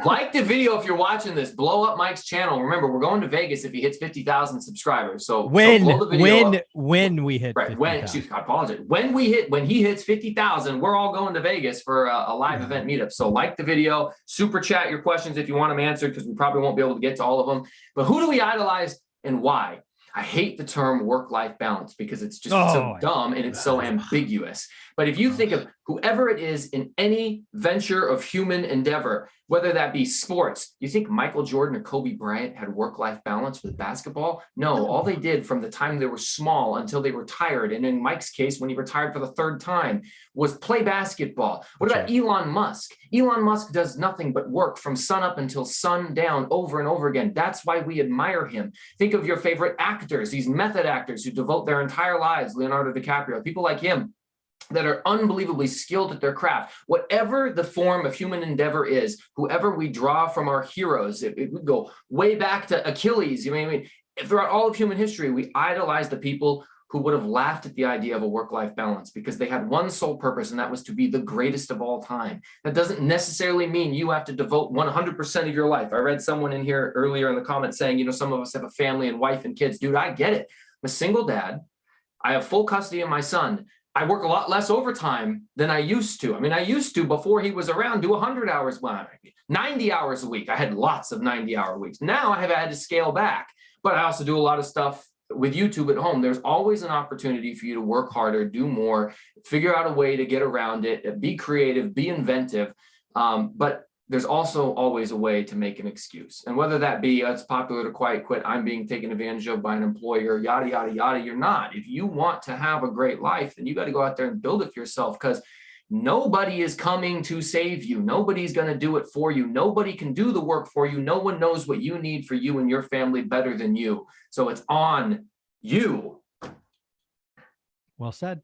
like the video if you're watching this. Blow up Mike's channel. Remember, we're going to Vegas if he hits 50,000 subscribers. So blow the video up. when we hit Right. 50,000. I apologize. When he hits 50,000, we're all going to Vegas for a live event meetup. So like the video, super chat your questions if you want them answered, because we probably won't be able to get to all of them. But who do we idolize and why? I hate the term work-life balance because it's just so dumb and it's so ambiguous. But if you think of whoever it is in any venture of human endeavor, whether that be sports, you think Michael Jordan or Kobe Bryant had work-life balance with basketball? No, all they did from the time they were small until they retired, and in Mike's case, when he retired for the third time, was play basketball. What about Elon Musk? Elon Musk does nothing but work from sun up until sun down over and over again. That's why we admire him. Think of your favorite actors, these method actors who devote their entire lives, Leonardo DiCaprio, people like him, that are unbelievably skilled at their craft. Whatever the form of human endeavor is, whoever we draw from our heroes, if we go way back to Achilles, I mean, throughout all of human history, we idolize the people who would have laughed at the idea of a work-life balance because they had one sole purpose, and that was to be the greatest of all time. That doesn't necessarily mean you have to devote 100% of your life. I read someone in here earlier in the comments saying, you know, some of us have a family and wife and kids. Dude, I get it. I'm a single dad. I have full custody of my son. I work a lot less overtime than I used to. I mean, I used to, before he was around, do 100 hours, 90 hours a week. I had lots of 90-hour weeks. Now I have had to scale back, but I also do a lot of stuff with YouTube at home. There's always an opportunity for you to work harder, do more, figure out a way to get around it, be creative, be inventive. But there's also always a way to make an excuse. And whether that be, it's popular to quiet quit, I'm being taken advantage of by an employer, yada, yada, yada, you're not. If you want to have a great life, then you got to go out there and build it for yourself, because nobody is coming to save you. Nobody's going to do it for you. Nobody can do the work for you. No one knows what you need for you and your family better than you. So it's on you. Well said.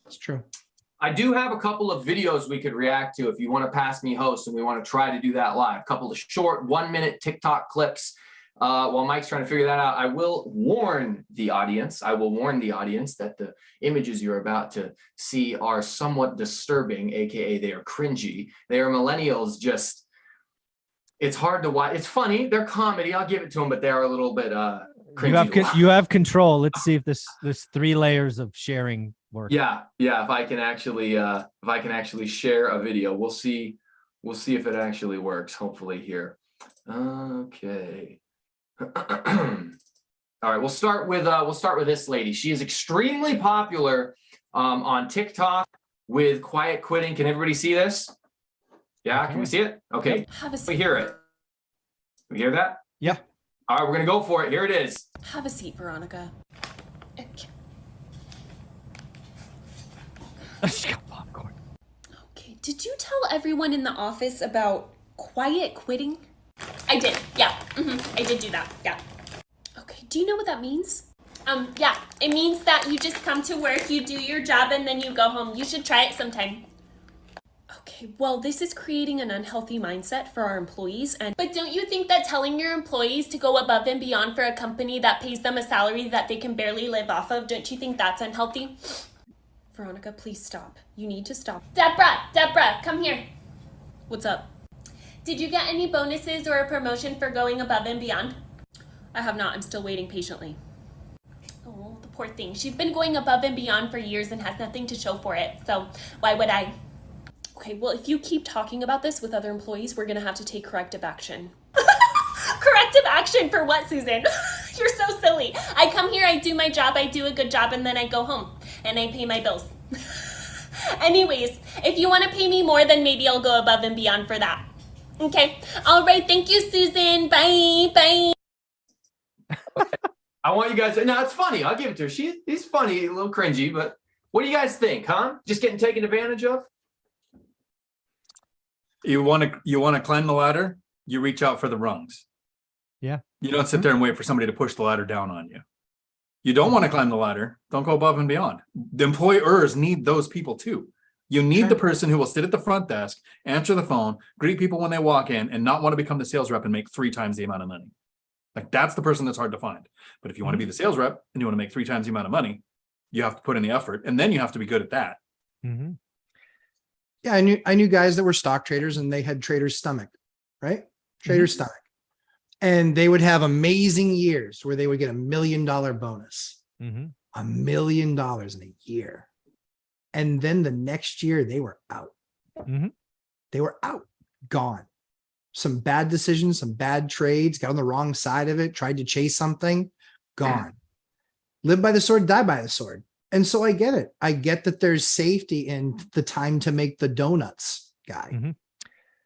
It's true. I do have a couple of videos we could react to if you want to pass me host and we want to try to do that live. A couple of short 1-minute TikTok clips While Mike's trying to figure that out, I will warn the audience. That the images you're about to see are somewhat disturbing, aka they are cringy. They are millennials. Just, it's hard to watch. It's funny. They're comedy. I'll give it to them, but they are a little bit cringy. You have control. Let's see if this 3 layers of sharing work. Yeah. If I can actually share a video, we'll see if it actually works. Hopefully here. Okay. All right, we'll start with this lady. She is extremely popular on TikTok with quiet quitting. Can everybody see this? Yeah, can we see it? Okay, we hear it. We hear that? Yeah. All right, we're gonna go for it. Here it is. Have a seat, Veronica. She got popcorn. Okay, did you tell everyone in the office about quiet quitting? I did, yeah. I did do that, yeah. Okay, do you know what that means? Yeah, it means that you just come to work, you do your job, and then you go home. You should try it sometime. Okay, well, this is creating an unhealthy mindset for our employees. But don't you think that telling your employees to go above and beyond for a company that pays them a salary that they can barely live off of, don't you think that's unhealthy? Veronica, please stop. You need to stop. Deborah, come here. What's up? Did you get any bonuses or a promotion for going above and beyond? I have not. I'm still waiting patiently. Oh, the poor thing. She's been going above and beyond for years and has nothing to show for it. So why would I? Okay, well, if you keep talking about this with other employees, we're going to have to take corrective action. Corrective action for what, Susan? You're so silly. I come here, I do my job, I do a good job, and then I go home and I pay my bills. Anyways, if you want to pay me more, then maybe I'll go above and beyond for that. Okay. All right. Thank you, Susan. Bye. I want you guys to, no, it's funny. I'll give it to her. He's funny, a little cringy, but what do you guys think, huh? Just getting taken advantage of? You want to climb the ladder, you reach out for the rungs. Yeah. You don't sit there and wait for somebody to push the ladder down on you. You don't want to climb the ladder, don't go above and beyond. The employers need those people too. You need the person who will sit at the front desk, answer the phone, greet people when they walk in, and not want to become the sales rep and make 3 times the amount of money. Like, that's the person that's hard to find. But if you want to be the sales rep and you want to make 3 times the amount of money, you have to put in the effort, and then you have to be good at that. Mm-hmm. Yeah, I knew guys that were stock traders and they had trader's stomach, right? Trader's stomach. And they would have amazing years where they would get $1 million bonus. $1 million in a year. And then the next year they were out. They were out, gone. Some bad decisions, some bad trades, got on the wrong side of it, tried to chase something, gone. Live by the sword, die by the sword. And so I get it. I get that there's safety in the time to make the donuts guy,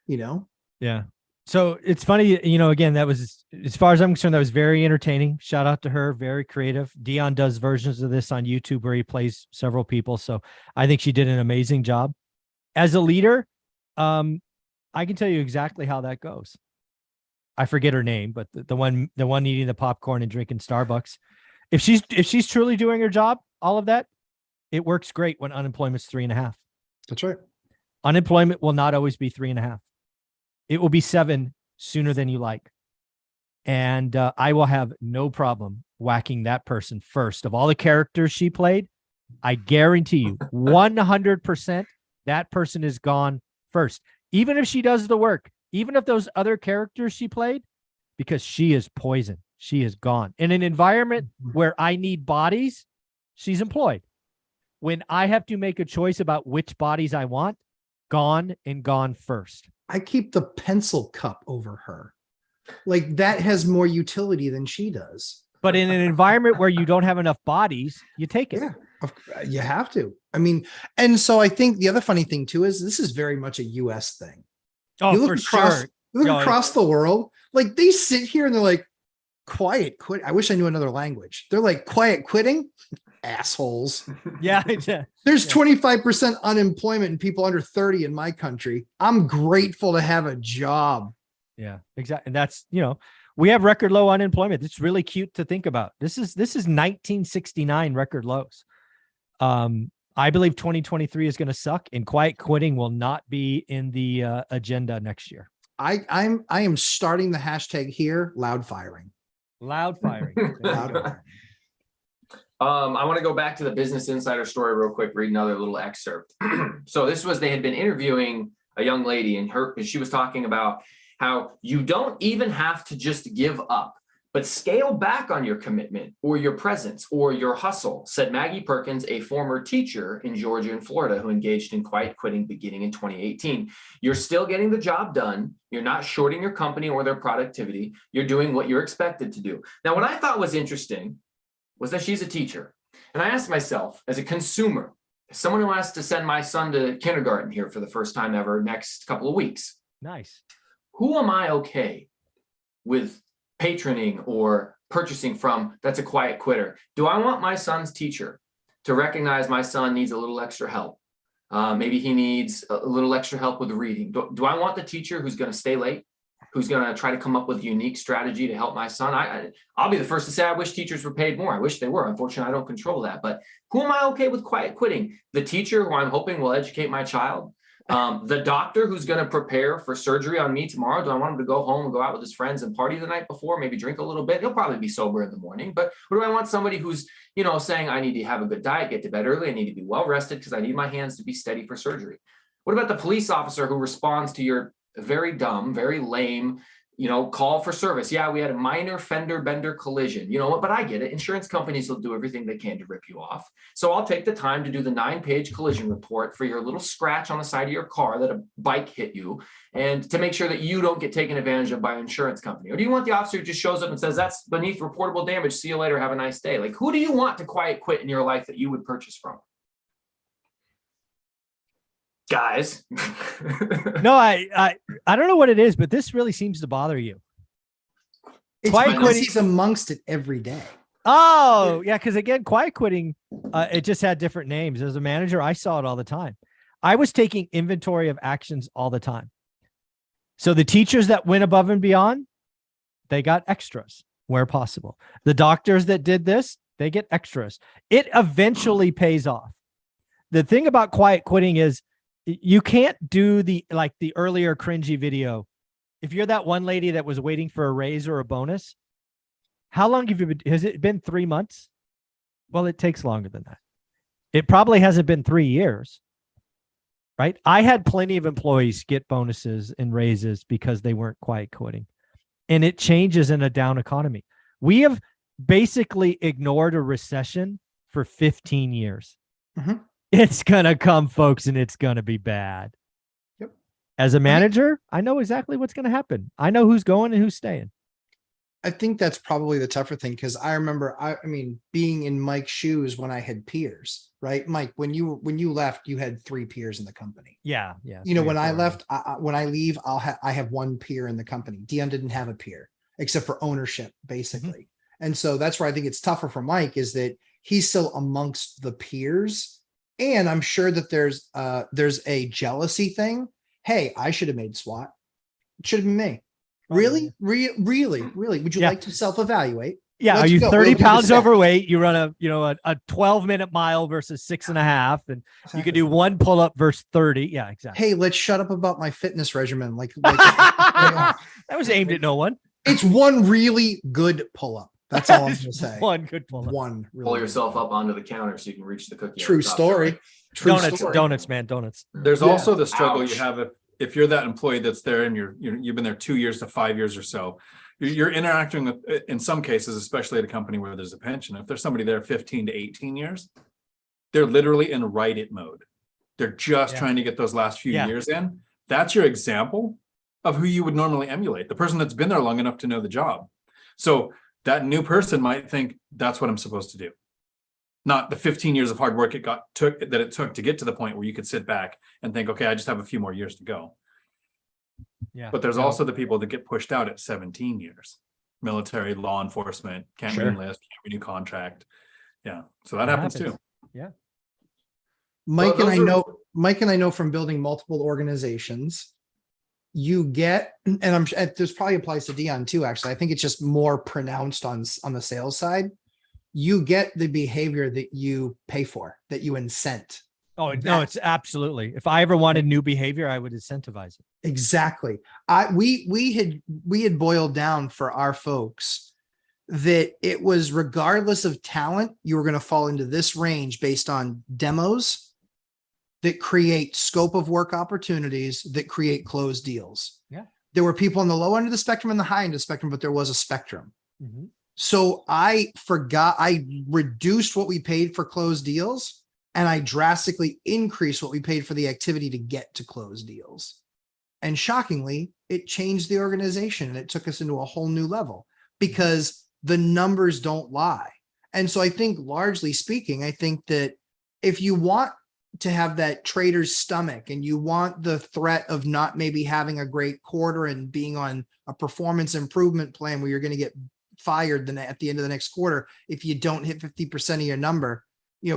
you know? Yeah. So it's funny, you know, again, that was, as far as I'm concerned, that was very entertaining. Shout out to her. Very creative. Dion does versions of this on YouTube where he plays several people. So I think she did an amazing job. As a leader, I can tell you exactly how that goes. I forget her name, but the one eating the popcorn and drinking Starbucks. If she's truly doing her job, all of that, it works great when unemployment's 3.5. That's right. Unemployment will not always be 3.5. It will be 7 sooner than you like. And I will have no problem whacking that person first. Of all the characters she played, I guarantee you 100% that person is gone first. Even if she does the work, even if those other characters she played, because she is poison. She is gone. In an environment where I need bodies, she's employed. When I have to make a choice about which bodies I want, gone and gone first. I keep the pencil cup over her. Like, that has more utility than she does. But in an environment where you don't have enough bodies, you take it. Yeah, you have to. I mean, and so I think the other funny thing too is this is very much a US thing. Oh, you look for across, sure. You look across the world, like they sit here and they're like, quiet quit. I wish I knew another language. They're like, quiet quitting, assholes. Yeah. There's 25% unemployment and people under 30 in my country. I'm grateful to have a job. Yeah, exactly. And that's, you know, we have record low unemployment. It's really cute to think about. This is 1969 record lows. I believe 2023 is going to suck, and quiet quitting will not be in the agenda next year. I am starting the hashtag here, loud firing. Loud firing. There you Loud go. fire. I want to go back to the Business Insider story real quick, read another little excerpt. So this was, they had been interviewing a young lady, and she was talking about how you don't even have to just give up, but scale back on your commitment or your presence or your hustle, said Maggie Perkins, a former teacher in Georgia and Florida who engaged in quiet quitting beginning in 2018. You're still getting the job done. You're not shorting your company or their productivity. You're doing what you're expected to do. Now, what I thought was interesting was that she's a teacher. And I asked myself, as a consumer, as someone who has to send my son to kindergarten here for the first time ever next couple of weeks, Nice. who am I okay with patroning or purchasing from that's a quiet quitter? Do I want my son's teacher to recognize my son needs a little extra help? Maybe he needs a little extra help with reading. Do I want the teacher who's going to stay late, who's going to try to come up with a unique strategy to help my son? I'll be the first to say I wish teachers were paid more. I wish they were. Unfortunately, I don't control that. But who am I okay with quiet quitting? The teacher who I'm hoping will educate my child? The doctor who's going to prepare for surgery on me tomorrow? Do I want him to go home and go out with his friends and party the night before, maybe drink a little bit? He'll probably be sober in the morning. But or do I want somebody who's, saying I need to have a good diet, get to bed early, I need to be well rested because I need my hands to be steady for surgery? What about the police officer who responds to your very dumb, very lame, call for service? Yeah, we had a minor fender bender collision. You know what? But I get it. Insurance companies will do everything they can to rip you off. So I'll take the time to do the 9-page collision report for your little scratch on the side of your car that a bike hit you, and to make sure that you don't get taken advantage of by an insurance company. Or do you want the officer who just shows up and says, that's beneath reportable damage, see you later, have a nice day? Like, who do you want to quiet quit in your life that you would purchase from? Guys. No, I don't know what it is, but this really seems to bother you. It's Quiet because quitting- he's amongst it every day. Oh, yeah. Because again, quiet quitting, it just had different names. As a manager, I saw it all the time. I was taking inventory of actions all the time. So the teachers that went above and beyond, they got extras where possible. The doctors that did this, they get extras. It eventually pays off. The thing about quiet quitting is you can't do the earlier cringy video. If you're that one lady that was waiting for a raise or a bonus, how long have you been? Has it been 3 months? Well, it takes longer than that. It probably hasn't been 3 years, right? I had plenty of employees get bonuses and raises because they weren't quiet quitting, and it changes in a down economy. We have basically ignored a recession for 15 years. Mm-hmm. It's going to come, folks, and it's going to be bad. Yep. As a manager, I know exactly what's going to happen. I know who's going and who's staying. I think that's probably the tougher thing, because I remember, I mean, being in Mike's shoes when I had peers, right? Mike, when you left, you had 3 peers in the company. Yeah, yeah. When I left, when I leave, I have 1 peer in the company. Dion didn't have a peer except for ownership, basically. Mm-hmm. And so that's where I think it's tougher for Mike, is that he's still amongst the peers. And I'm sure that there's a jealousy thing. Hey, I should have made SWAT. It should have been me. Really? Really? Would you like to self-evaluate? Yeah. Let's Are you go. 30 We'll do pounds the overweight? You run a 12-minute mile versus 6.5, and you could do 1 pull-up versus 30. Yeah, exactly. Hey, let's shut up about my fitness regimen. That was aimed at no one. It's 1 really good pull-up. That's all I'm going to say. 1 good pull-up. 1 really Pull good yourself pull-up. up onto the counter so you can reach the cookie. True story. True story. Donuts, man, donuts. There's Yeah. also the struggle Ouch. you have if you're that employee that's there and you've been there 2 years to 5 years or so. You're interacting with, in some cases, especially at a company where there's a pension. If there's somebody there 15 to 18 years, they're literally in write it mode. They're just trying to get those last few years in. That's your example of who you would normally emulate, the person that's been there long enough to know the job. So that new person might think that's what I'm supposed to do. Not the 15 years of hard work it took to get to the point where you could sit back and think, okay, I just have a few more years to go. Yeah. But there's also the people that get pushed out at 17 years. Military, law enforcement, can't re-enlist, can't renew contract. Yeah. So that happens too. Yeah. Mike Well, and I know from building multiple organizations, you get, and there's probably applies to Dion too, actually. I think it's just more pronounced on the sales side. You get the behavior that you pay for, that you incent. Oh, no, it's absolutely. If I ever wanted new behavior, I would incentivize it. Exactly. We had boiled down for our folks that it was regardless of talent, you were going to fall into this range based on demos that create scope of work opportunities that create closed deals. Yeah. There were people on the low end of the spectrum and the high end of the spectrum, but there was a spectrum. Mhm. So I reduced what we paid for closed deals, and I drastically increased what we paid for the activity to get to closed deals. And shockingly, it changed the organization and it took us into a whole new level because the numbers don't lie. And so I think largely speaking, I think that if you want to have that trader's stomach and you want the threat of not maybe having a great quarter and being on a performance improvement plan where you're going to get fired then at the end of the next quarter, if you don't hit 50% of your number,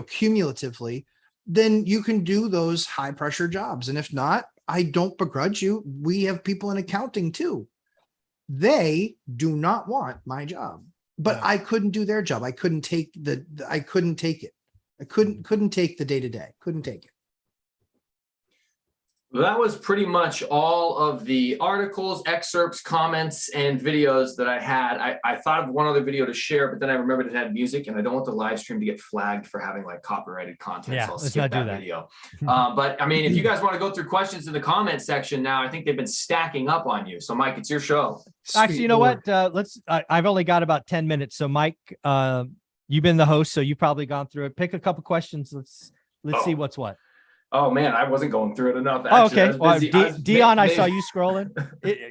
cumulatively, then you can do those high pressure jobs. And if not, I don't begrudge you. We have people in accounting too. They do not want my job, but I couldn't do their job. I couldn't take I couldn't take it. I couldn't take the day to day. Couldn't take it. That was pretty much all of the articles, excerpts, comments, and videos that I had. I thought of one other video to share, but then I remembered it had music, and I don't want the live stream to get flagged for having like copyrighted content. Yeah, so I'll let's skip not do that that. video. But I mean, if you guys want to go through questions in the comment section now, I think they've been stacking up on you. So Mike, it's your show. Actually, you know Lord. what? I've only got about 10 minutes. So Mike, you've been the host, so you've probably gone through it. Pick a couple questions. Let's see what's what. Oh man, I wasn't going through it enough. Oh, Actually, okay. Well, Dion, I saw maybe- you scrolling.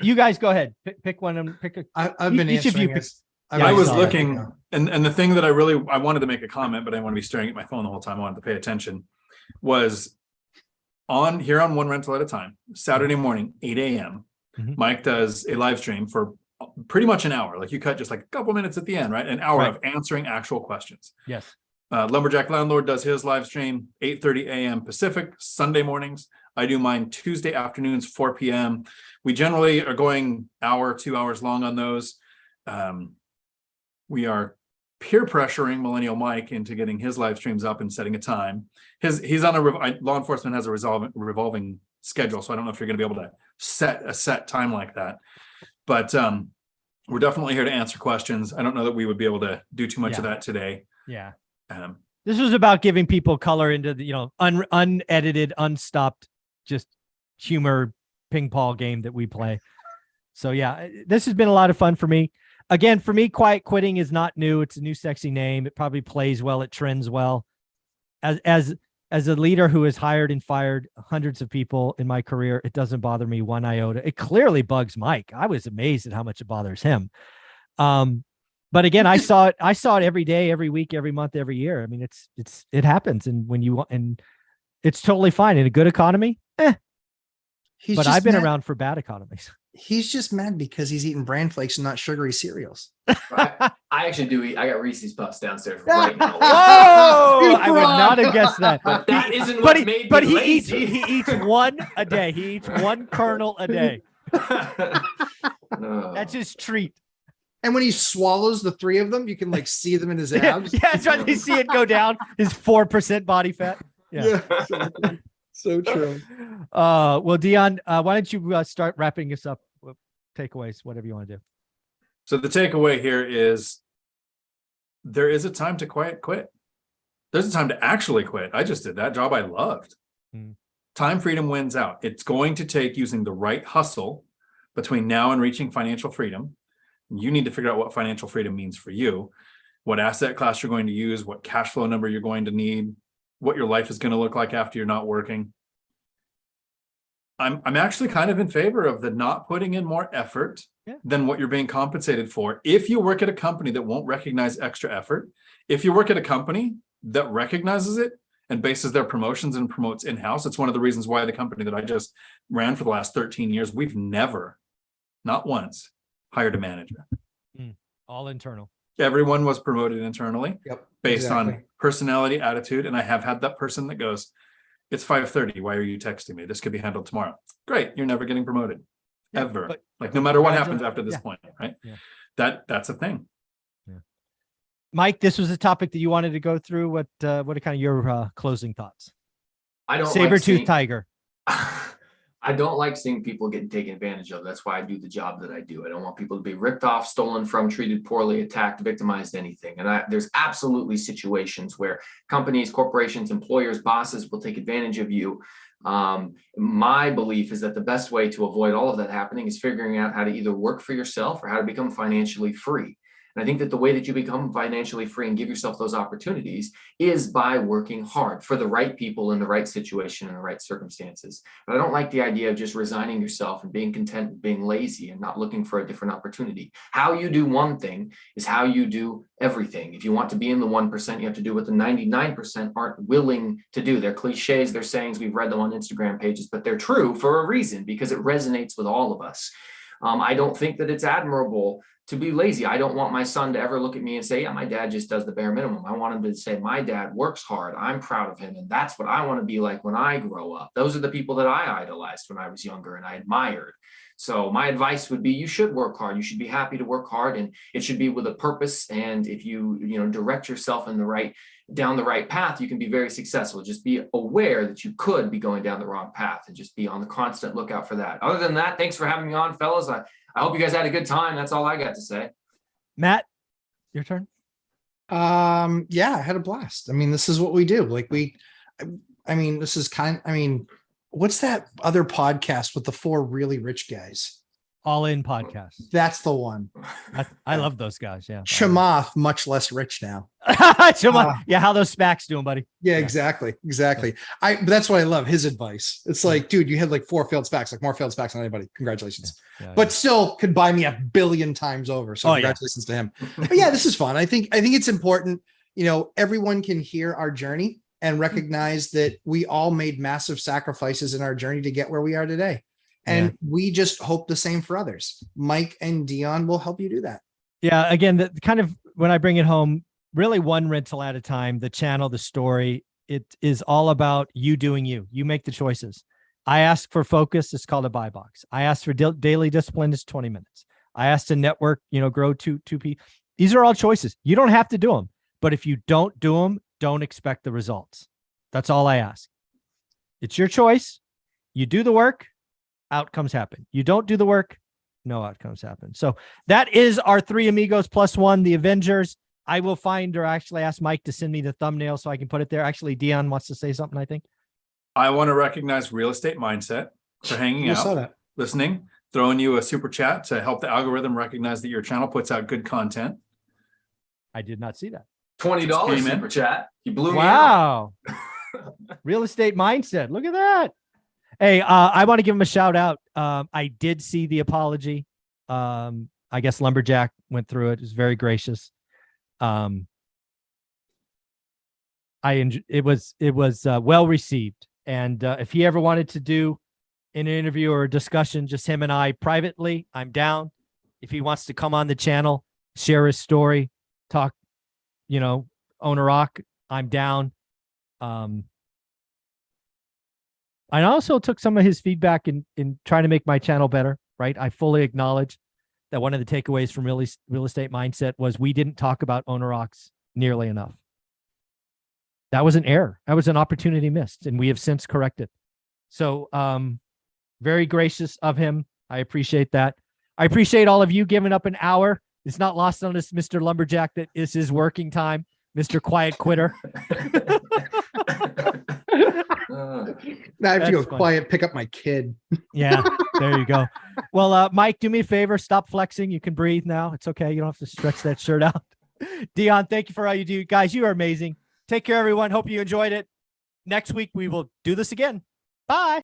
You guys go ahead. Pick one and pick a. I've been Each of you answering pick- it. Yeah, I was saw that. looking, and the thing that I wanted to make a comment, but I didn't want to be staring at my phone the whole time. I wanted to pay attention. Was on One Rental at a Time, Saturday morning, 8 a.m. Mhm. Mike does a live stream for pretty much an hour. Like you cut just like a couple minutes at the end, right? An hour Right. of answering actual questions. Yes. Lumberjack Landlord does his live stream 8:30 a.m. Pacific, Sunday mornings. I do mine Tuesday afternoons, 4 p.m. We generally are going hour, 2 hours long on those. We are peer pressuring Millennial Mike into getting his live streams up and setting a time. He's on law enforcement has a revolving schedule, so I don't know if you're going to be able to set a set time like that. But we're definitely here to answer questions. I don't know that we would be able to do too much of that today. Yeah. Um, This was about giving people color into the, unedited, unstopped, just humor ping pong game that we play. So yeah, this has been a lot of fun for me. Again, for me, quiet quitting is not new. It's a new sexy name. It probably plays well. It trends well. As a leader who has hired and fired hundreds of people in my career, it doesn't bother me one iota. It clearly bugs Mike. I was amazed at how much it bothers him. But again, I saw it every day, every week, every month, every year. I mean, it happens. And when you want, and it's totally fine in a good economy. But I've been around for bad economies. He's just mad because he's eating bran flakes and not sugary cereals. I actually do eat. I got Reese's Puffs downstairs right now. Whoa! I would not have guessed that. But that isn't what made me he lazy. eats one a day. He eats one kernel a day. No. That's his treat. And when he swallows the three of them, you can like see them in his Yeah, abs. that's right. You see it go down. His 4% body fat. Yeah. Exactly. So true. Well, Dion, why don't you start wrapping us up with takeaways, whatever you want to do. So the takeaway here is there is a time to quiet quit. There's a time to actually quit. I just did that job I loved. Time freedom wins out. It's going to take using the right hustle between now and reaching financial freedom. You need to figure out what financial freedom means for you, what asset class you're going to use, what cash flow number you're going to need, what your life is going to look like after you're not working. I'm actually kind of in favor of the not putting in more effort than what you're being compensated for. If you work at a company that won't recognize extra effort, if you work at a company that recognizes it and bases their promotions and promotes in-house, it's one of the reasons why the company that I just ran for the last 13 years, we've never, not once, hired a manager. All internal. Everyone was promoted internally based exactly. on personality, attitude. And I have had that person that goes, it's 5:30. Why are you texting me? This could be handled tomorrow. Great. You're never getting promoted ever. but- Like no matter what happens after this point, right? Yeah. That's a thing. Mike, this was a topic that you wanted to go through. What are kind of your closing thoughts? I don't Saber-tooth like tiger. I don't like seeing people getting taken advantage of. That's why I do the job that I do. I don't want people to be ripped off, stolen from, treated poorly, attacked, victimized, anything. And there's absolutely situations where companies, corporations, employers, bosses will take advantage of you. My belief is that the best way to avoid all of that happening is figuring out how to either work for yourself or how to become financially free. And I think that the way that you become financially free and give yourself those opportunities is by working hard for the right people in the right situation and the right circumstances. But I don't like the idea of just resigning yourself and being content with being lazy and not looking for a different opportunity. How you do one thing is how you do everything. If you want to be in the 1%, you have to do what the 99% aren't willing to do. They're cliches, they're sayings, we've read them on Instagram pages, but they're true for a reason because it resonates with all of us. I don't think that it's admirable to be lazy. I don't want my son to ever look at me and say, yeah, my dad just does the bare minimum. I want him to say, my dad works hard. I'm proud of him. And that's what I want to be like when I grow up. Those are the people that I idolized when I was younger and I admired. So my advice would be, you should work hard. You should be happy to work hard, and it should be with a purpose. And if you direct yourself in down the right path, you can be very successful. Just be aware that you could be going down the wrong path and just be on the constant lookout for that. Other than that, thanks for having me on, fellas. I hope you guys had a good time. That's all I got to say. Matt, your turn. Yeah, I had a blast. I mean, this is what we do. Like this is what's that other podcast with the 4 really rich guys? All In podcast. That's the one. I love those guys. Yeah. Chamath, much less rich now. Yeah. How those SPACs doing, buddy? Yeah, exactly. But that's what I love. His advice. It's like, dude, you had like 4 failed SPACs, like more failed SPACs than anybody. Congratulations. But still could buy me 1 billion times over. So congratulations to him. But yeah, this is fun. I think it's important. Everyone can hear our journey and recognize that we all made massive sacrifices in our journey to get where we are today. And we just hope the same for others. Mike and Dion will help you do that. Yeah. Again, the kind of, when I bring it home, really one rental at a time, the channel, the story, it is all about you doing you. You make the choices. I ask for focus. It's called a buy box. I ask for daily discipline. It's 20 minutes. I ask to network, grow 2P. These are all choices. You don't have to do them, but if you don't do them, don't expect the results. That's all I ask. It's your choice. You do the work. Outcomes happen. You don't do the work, no outcomes happen. So that is our 3 Amigos plus 1, the Avengers. I will find, or actually ask Mike to send me the thumbnail so I can put it there. Actually, Dion wants to say something, I think. I want to recognize Real Estate Mindset for hanging out, listening, throwing you a super chat to help the algorithm recognize that your channel puts out good content. I did not see that. $20 super chat. You blew me out. Wow. Real Estate Mindset. Look at that. Hey, I want to give him a shout out. I did see the apology. I guess Lumberjack went through it. It was very gracious. It was well received. And if he ever wanted to do an interview or a discussion, just him and I privately, I'm down. If he wants to come on the channel, share his story, talk, own a rock, I'm down. I also took some of his feedback in trying to make my channel better, right? I fully acknowledge that one of the takeaways from Real Estate Mindset was we didn't talk about owner rocks nearly enough. That was an error. That was an opportunity missed, and we have since corrected. So very gracious of him. I appreciate that. I appreciate all of you giving up an hour. It's not lost on us, Mr. Lumberjack, that is his working time, Mr. Quiet Quitter. Now I have to go quiet, pick up my kid. Yeah, there you go. Well, Mike, do me a favor. Stop flexing. You can breathe now. It's okay. You don't have to stretch that shirt out. Dion, thank you for all you do. Guys, you are amazing. Take care, everyone. Hope you enjoyed it. Next week, we will do this again. Bye.